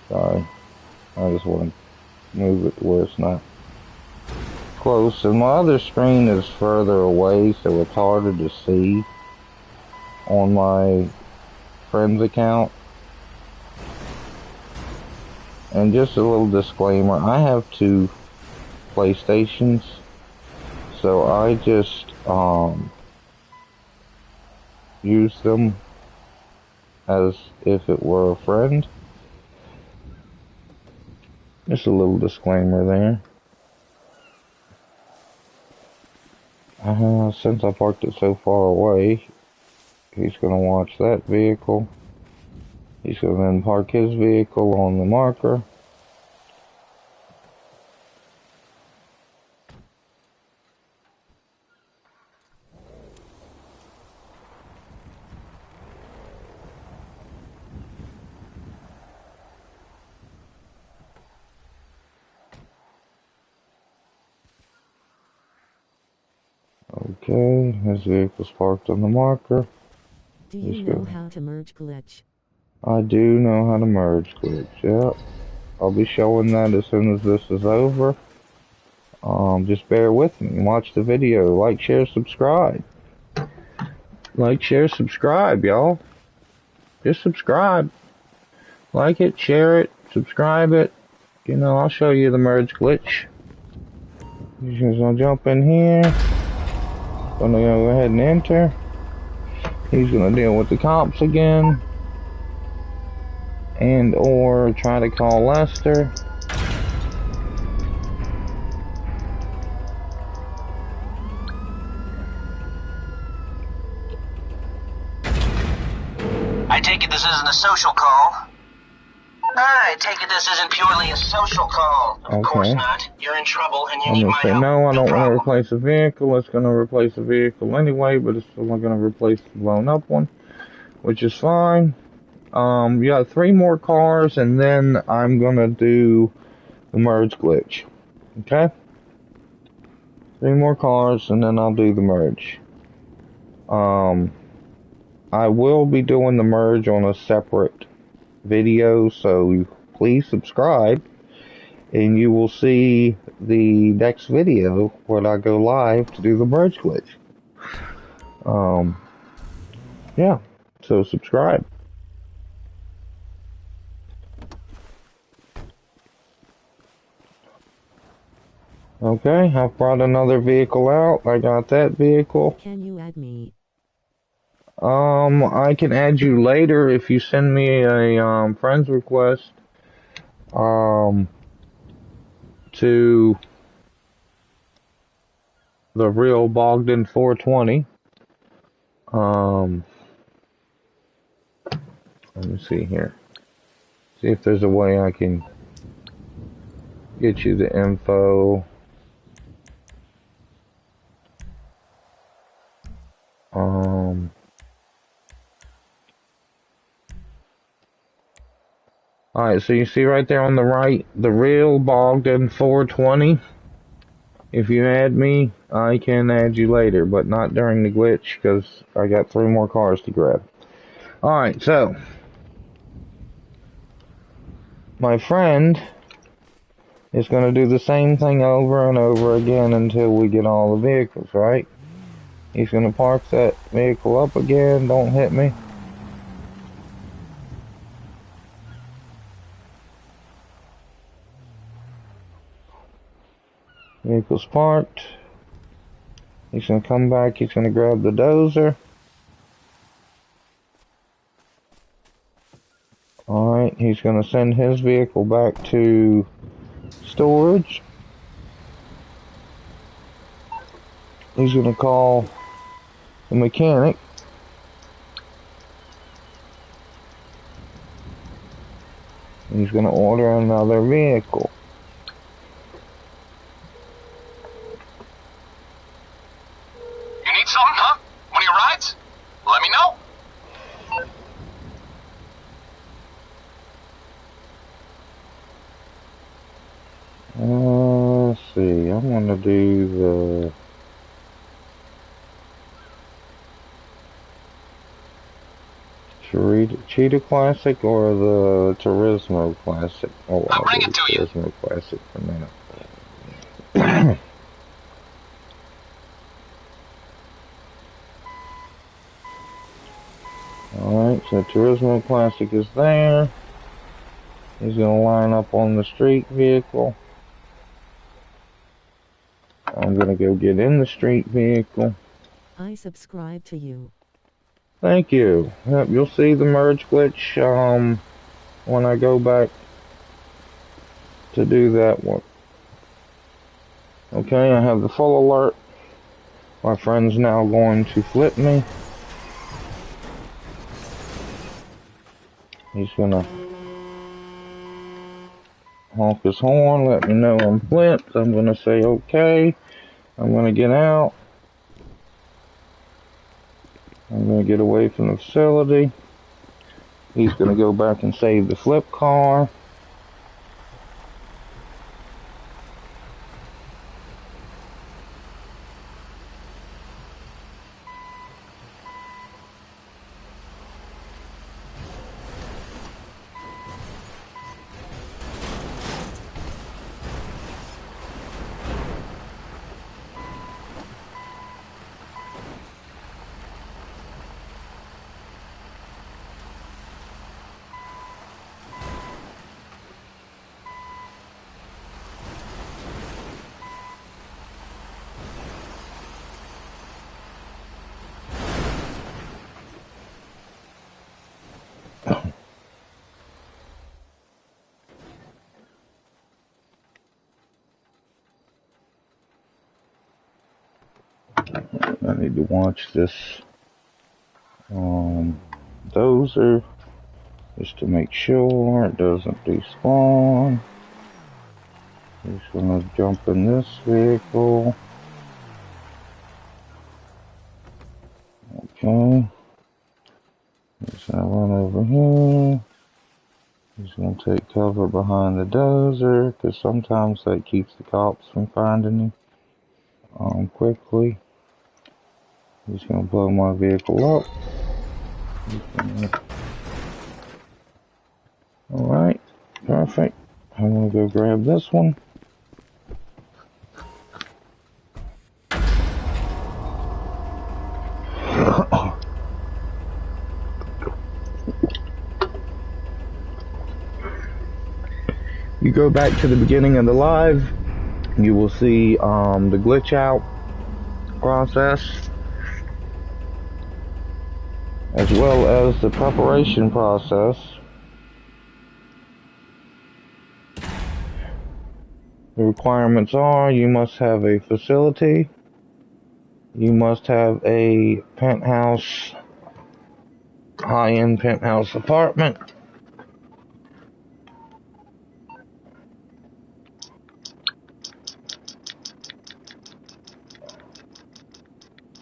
Sorry. I just want to move it to where it's not close. And my other screen is further away, so it's harder to see on my friend's account. And just a little disclaimer, I have 2 PlayStations, so I just use them as if it were a friend. Just a little disclaimer there. Since I parked it so far away, he's going to watch that vehicle. He's going to then park his vehicle on the marker. Okay, his vehicle's parked on the marker. Do you know how to merge glitch? I do know how to merge glitch, yep. I'll be showing that as soon as this is over. Just bear with me. Watch the video. Like, share, subscribe. Like, share, subscribe, y'all. Just subscribe. Like it, share it, subscribe it. You know, I'll show you the merge glitch. Just gonna jump in here. Gonna go ahead and enter. He's gonna deal with the cops again. And or try to call Lester. I take it this isn't a social call. I take it this isn't purely a social call. Of course not. You're in trouble and you need my help. No, I don't want to replace a vehicle. It's going to replace a vehicle anyway, but it's still going to replace the blown up one, which is fine. You got 3 more cars, and then I'm going to do the merge glitch. Okay? 3 more cars, and then I'll do the merge. I will be doing the merge on a separate video, so please subscribe, and you will see the next video when I go live to do the merge glitch. Yeah, so subscribe. Okay, I've brought another vehicle out. I got that vehicle. Can you add me? I can add you later if you send me a friends request to the real Bogdan 420. Let me see here. See if there's a way I can get you the info. Alright, so you see right there on the right, the real Bogdan 420. If you add me, I can add you later, but not during the glitch, because I got 3 more cars to grab. Alright, so my friend is going to do the same thing over and over again until we get all the vehicles, right? He's going to park that vehicle up again. Don't hit me. Vehicle's parked. He's going to come back. He's going to grab the dozer. Alright, he's going to send his vehicle back to storage. He's going to call the mechanic. He's going to order another vehicle. You need something, huh? One of your rides? Let me know. Let's see, I'm going to do the Cheetah Classic or the Turismo Classic. Oh, I'll bring do it the to you. Turismo Classic for now. Alright, so Turismo Classic is there. He's going to line up on the street vehicle. I'm going to go get in the street vehicle. I subscribe to you. Thank you. Yep, you'll see the merge glitch when I go back to do that one. Okay, I have the full alert. My friend's now going to flip me. He's gonna honk his horn, let me know I'm flipped. I'm gonna say okay. I'm gonna get out. I'm gonna get away from the facility. He's gonna go back and save the flip car. I need to watch this dozer just to make sure it doesn't despawn. He's gonna jump in this vehicle. Okay. He's gonna run over here. He's gonna take cover behind the dozer, because sometimes that keeps the cops from finding him quickly. He's gonna blow my vehicle up. Alright, perfect. I'm gonna go grab this one. You go back to the beginning of the live, you will see the glitch out process, as well as the preparation process. The requirements are: you must have a facility, you must have a penthouse, high-end penthouse apartment,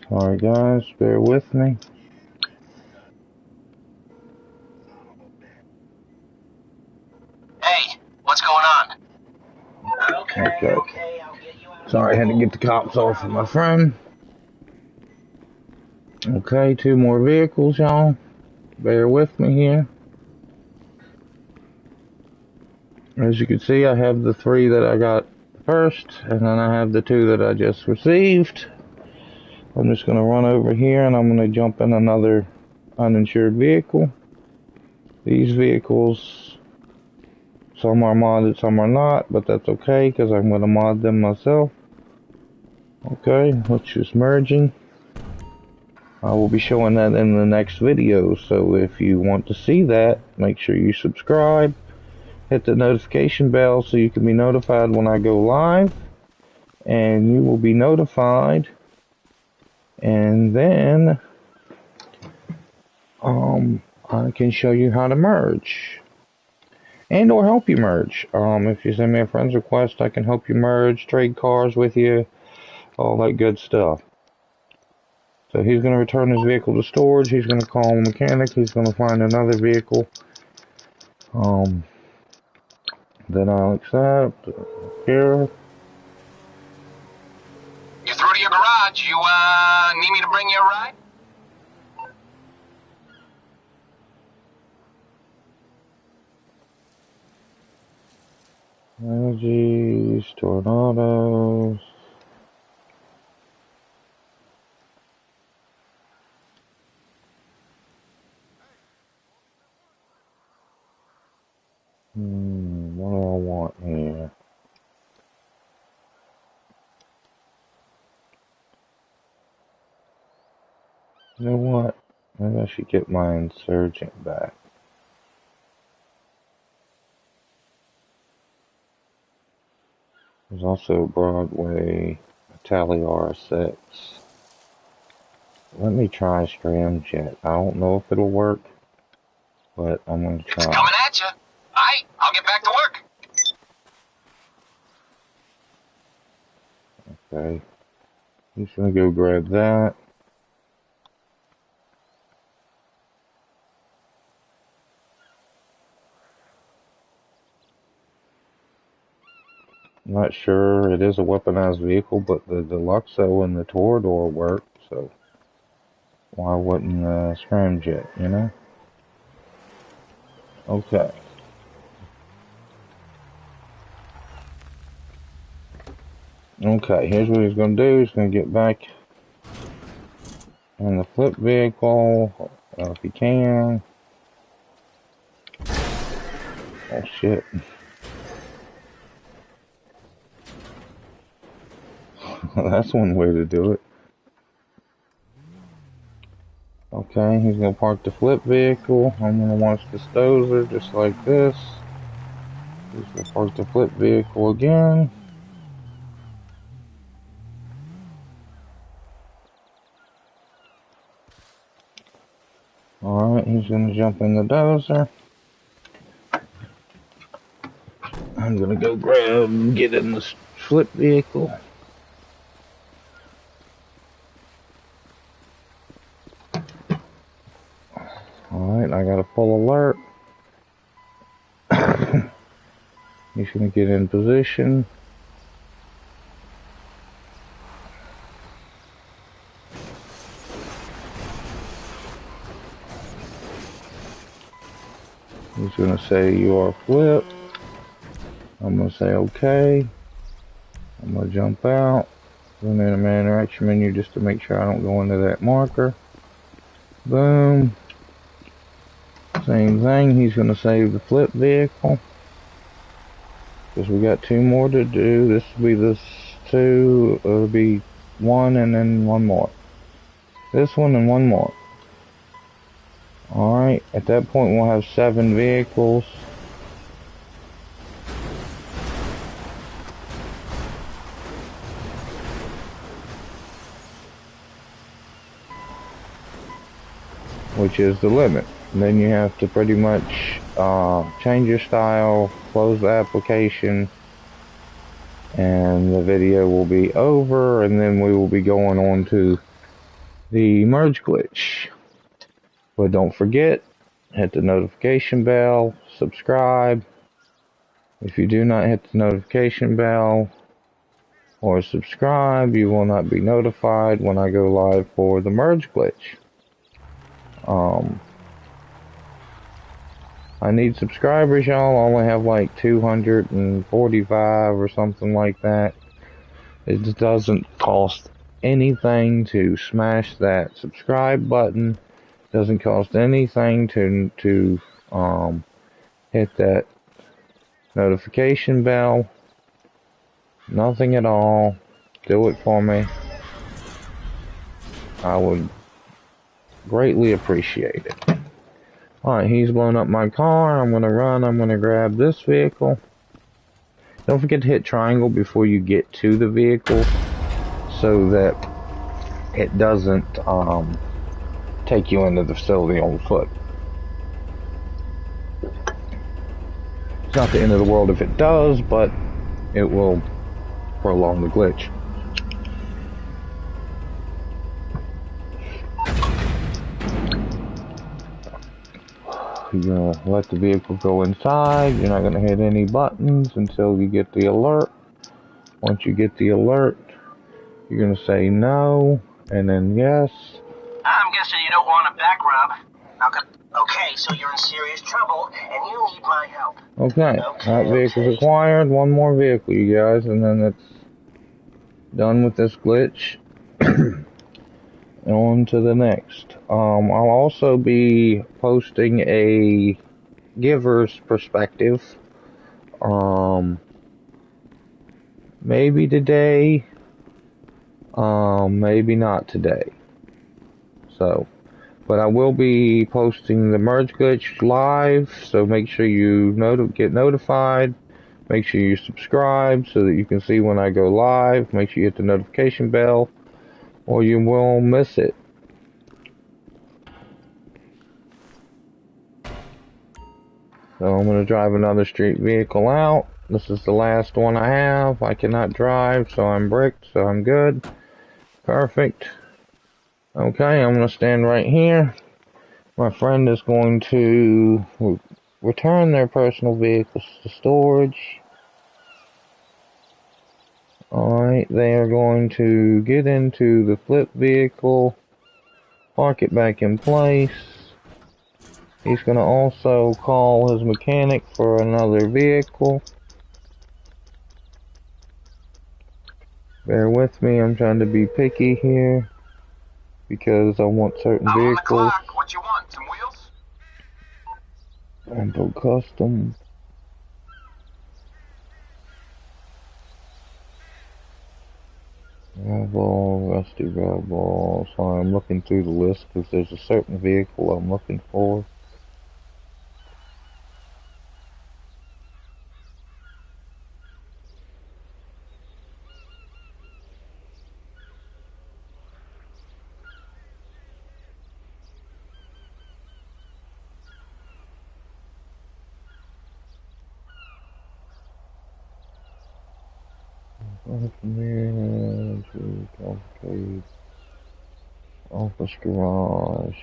sorry guys, bear with me. Okay. Sorry, I had to get the cops off of my friend. Okay, 2 more vehicles, y'all. Bear with me here. As you can see, I have the 3 that I got first, and then I have the 2 that I just received. I'm just going to run over here, and I'm going to jump in another uninsured vehicle. These vehicles, some are modded, some are not, but that's okay, because I'm going to mod them myself. Okay, which is merging. I will be showing that in the next video, so if you want to see that, make sure you subscribe. Hit the notification bell so you can be notified when I go live. And you will be notified. And then, I can show you how to merge. And or help you merge. If you send me a friend's request, I can help you merge, trade cars with you, all that good stuff. So he's going to return his vehicle to storage. He's going to call a mechanic. He's going to find another vehicle. Then I'll accept. Here. You through to your garage. You, need me to bring you a ride? Energies, tornadoes. What do I want here? You know what? Maybe I should get my insurgent back. There's also Broadway, Tally R6. Let me try Scramjet. I don't know if it'll work, but I'm going to try. It's coming at you. Aight, I'll get back to work. Okay. I'm just going to go grab that. I'm not sure. It is a weaponized vehicle, but the Deluxo and the Torador work, so why wouldn't Scramjet, you know? Okay. Okay, here's what he's going to do. He's going to get back in the flip vehicle, if he can. Oh, shit. That's one way to do it. Okay, he's going to park the flip vehicle. I'm going to watch this dozer just like this. He's going to park the flip vehicle again. Alright, he's going to jump in the dozer. I'm going to go grab and get in the flip vehicle. Alright, I got a full alert. He's going to get in position. He's going to say you are flipped. I'm going to say okay. I'm going to jump out. Go into my interaction menu just to make sure I don't go into that marker. Boom. Same thing. He's going to save the flip vehicle. Because we got 2 more to do. This will be this 2. It'll be 1 and then 1 more. This one and 1 more. Alright. At that point we'll have 7 vehicles. Which is the limit. And then you have to pretty much change your style, close the application, and the video will be over, and then we will be going on to the merge glitch. But don't forget, hit the notification bell, subscribe, If you do not hit the notification bell or subscribe, you will not be notified when I go live for the merge glitch. I need subscribers, y'all. I only have like 245 or something like that. It just doesn't cost anything to smash that subscribe button. Doesn't cost anything to hit that notification bell. Nothing at all. Do it for me. I would greatly appreciate it. Alright, he's blown up my car. I'm gonna run. I'm gonna grab this vehicle. Don't forget to hit triangle before you get to the vehicle so that it doesn't take you into the facility on foot. It's not the end of the world if it does, but it will prolong the glitch. You're gonna let the vehicle go inside. You're not gonna hit any buttons until you get the alert. Once you get the alert, you're gonna say no, and then yes. I'm guessing you don't want a back rub. Okay, so you're in serious trouble, and you need my help. Okay, that vehicle's acquired. One more vehicle, you guys, and then it's done with this glitch. On to the next. I'll also be posting a giver's perspective. Maybe today. Maybe not today. So, but I will be posting the merge glitch live. So make sure you get notified. Make sure you subscribe so that you can see when I go live. Make sure you hit the notification bell, or you will miss it. So I'm going to drive another street vehicle out. This is the last one I have. I cannot drive, so I'm bricked, so I'm good. Perfect. Okay, I'm going to stand right here. My friend is going to return their personal vehicles to storage. Alright, they are going to get into the flip vehicle, park it back in place. He's going to also call his mechanic for another vehicle. Bear with me, I'm trying to be picky here because I want certain vehicles. What you want? Some wheels? Rainbow Custom. Rebel, Rusty Rebel. Sorry, I'm looking through the list because there's a certain vehicle I'm looking for. Office garage.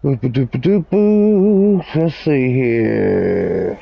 Boop-a-doop-a-doop-boo. Let's see here.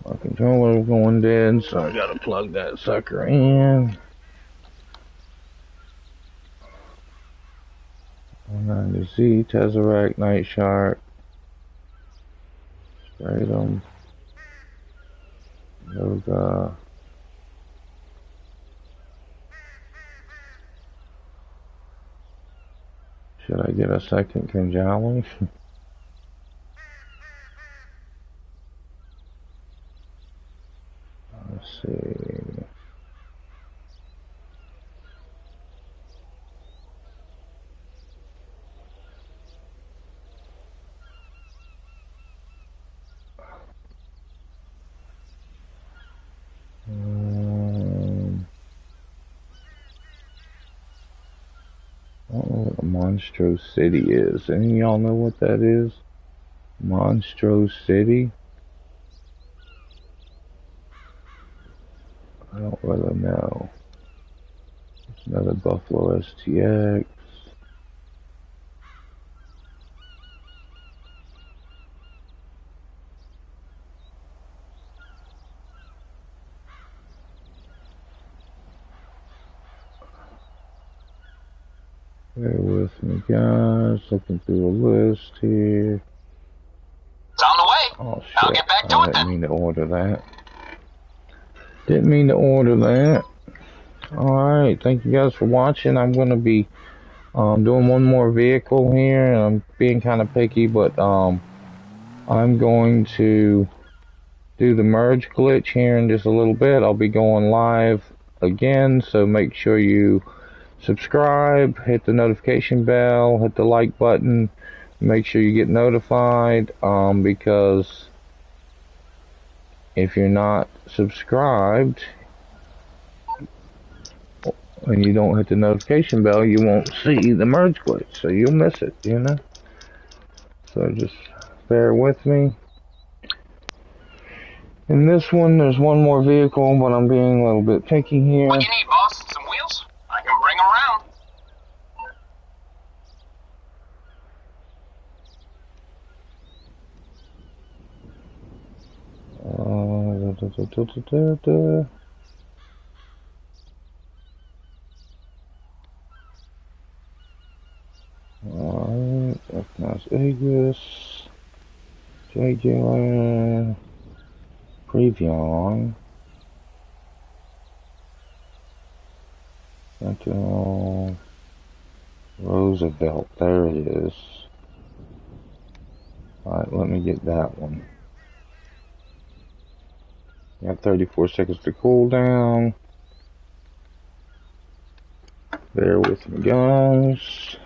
My controller's going dead, so I gotta plug that sucker in. 190Z, Tesseract, Night Shark. Stratum. Yoga. Should I get a second Kanjali? Let's see. I don't know what a Monstro City is. Any of y'all know what that is? Monstro City? I don't really know. It's another Buffalo STX. Bear with me, guys. Looking through a list here. It's on the way. Oh, shit. I'll get back to it then. I didn't mean to order that. Didn't mean to order that. Alright, thank you guys for watching. I'm going to be doing one more vehicle here. I'm being kind of picky, but I'm going to do the merge glitch here in just a little bit. I'll be going live again, so make sure you subscribe, hit the notification bell, hit the like button, make sure you get notified, because if you're not subscribed and you don't hit the notification bell, you won't see the merge glitch, so you'll miss it, you know. So just bear with me. In this one, there's one more vehicle, but I'm being a little bit picky here. What you need, boss? Some wheels? I can bring them around. Alright, that's Las Vegas. JJ Preview. Central Roosevelt, there it is. Alright, let me get that one. You have 34 seconds to cool down. Bear with me, guys.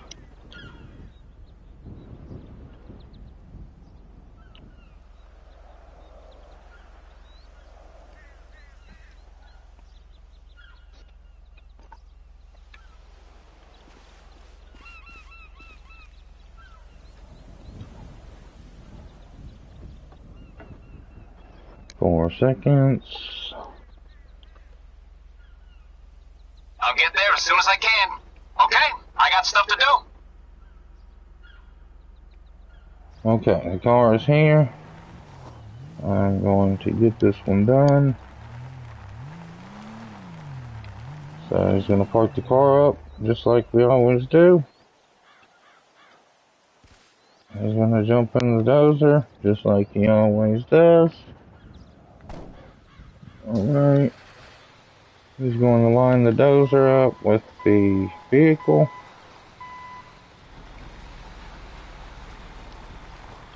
Four seconds. I'll get there as soon as I can. Okay, I got stuff to do. Okay, the car is here. I'm going to get this one done. So he's going to park the car up, just like we always do. He's going to jump in the dozer, just like he always does. Alright. He's going to line the dozer up with the vehicle.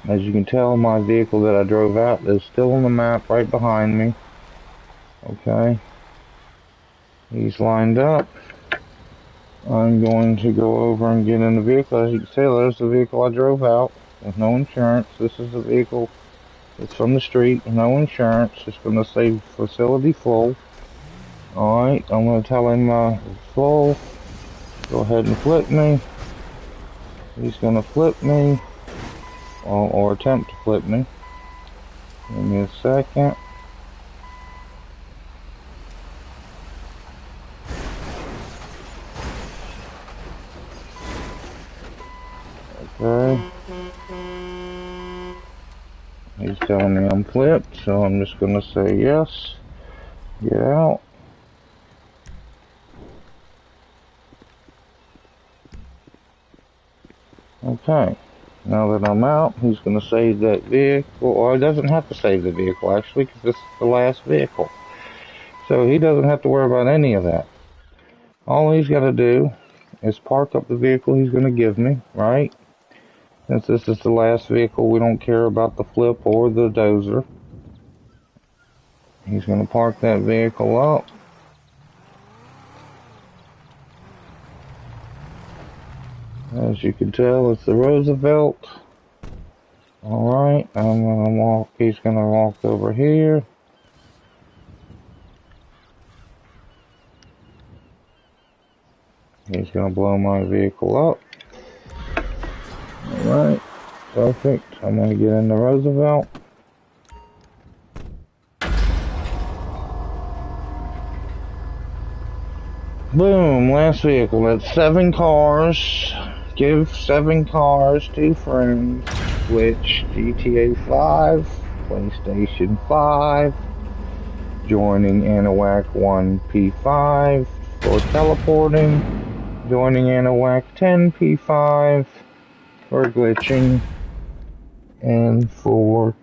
As you can tell, my vehicle that I drove out is still on the map right behind me. Okay. He's lined up. I'm going to go over and get in the vehicle. As you can see, there's the vehicle I drove out with no insurance. This is the vehicle that's from the street with no insurance. It's going to say facility full. Alright, I'm going to tell him it's full. Go ahead and flip me. He's going to flip me. Or attempt to flip me. Give me a second. Okay. He's telling me I'm flipped, so I'm just going to say yes. Get out. Okay. Now that I'm out, he's going to save that vehicle. Or he doesn't have to save the vehicle, actually, because this is the last vehicle. So he doesn't have to worry about any of that. All he's got to do is park up the vehicle he's going to give me, right? Since this is the last vehicle, we don't care about the flip or the dozer. He's going to park that vehicle up. As you can tell, it's the Roosevelt. Alright, I'm going to walk, he's going to walk over here. He's going to blow my vehicle up. Alright, perfect. I'm going to get in the Roosevelt. Boom, last vehicle. That's 7 cars. Give 7 cars to friends. Switch GTA5, PlayStation 5. Joining Anahuac 1 ps5 for teleporting. Joining Anahuac 10 ps5 for glitching. And for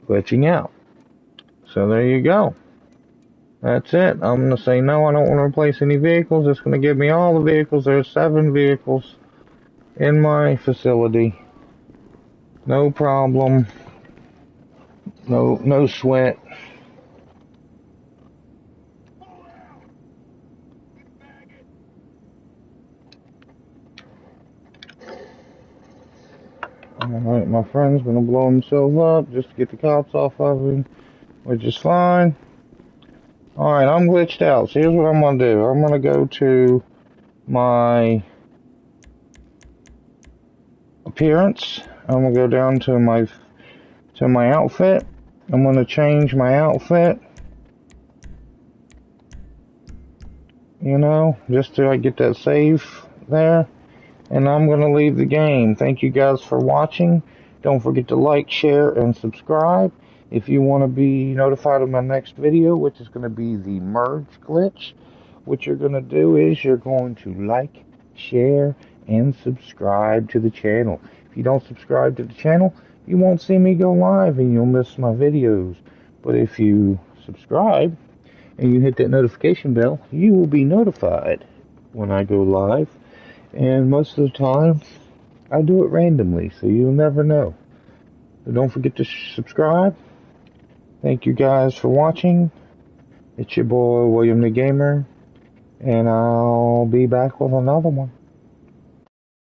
glitching out. So there you go. That's it. I'm going to say no, I don't want to replace any vehicles. It's going to give me all the vehicles. There's 7 vehicles in my facility. No problem. No sweat. Alright, my friend's going to blow himself up just to get the cops off of him, which is fine. Alright, I'm glitched out. So here's what I'm going to do. I'm going to go to my appearance. I'm going to go down to my outfit. I'm going to change my outfit. You know, just till I get that save there. And I'm going to leave the game. Thank you guys for watching. Don't forget to like, share, and subscribe. If you want to be notified of my next video, which is going to be the merge glitch, what you're going to do is you're going to like, share, and subscribe to the channel. If you don't subscribe to the channel, you won't see me go live and you'll miss my videos. But if you subscribe and you hit that notification bell, you will be notified when I go live. And most of the time, I do it randomly, so you'll never know. So don't forget to subscribe. Thank you guys for watching. It's your boy, William the Gamer. And I'll be back with another one.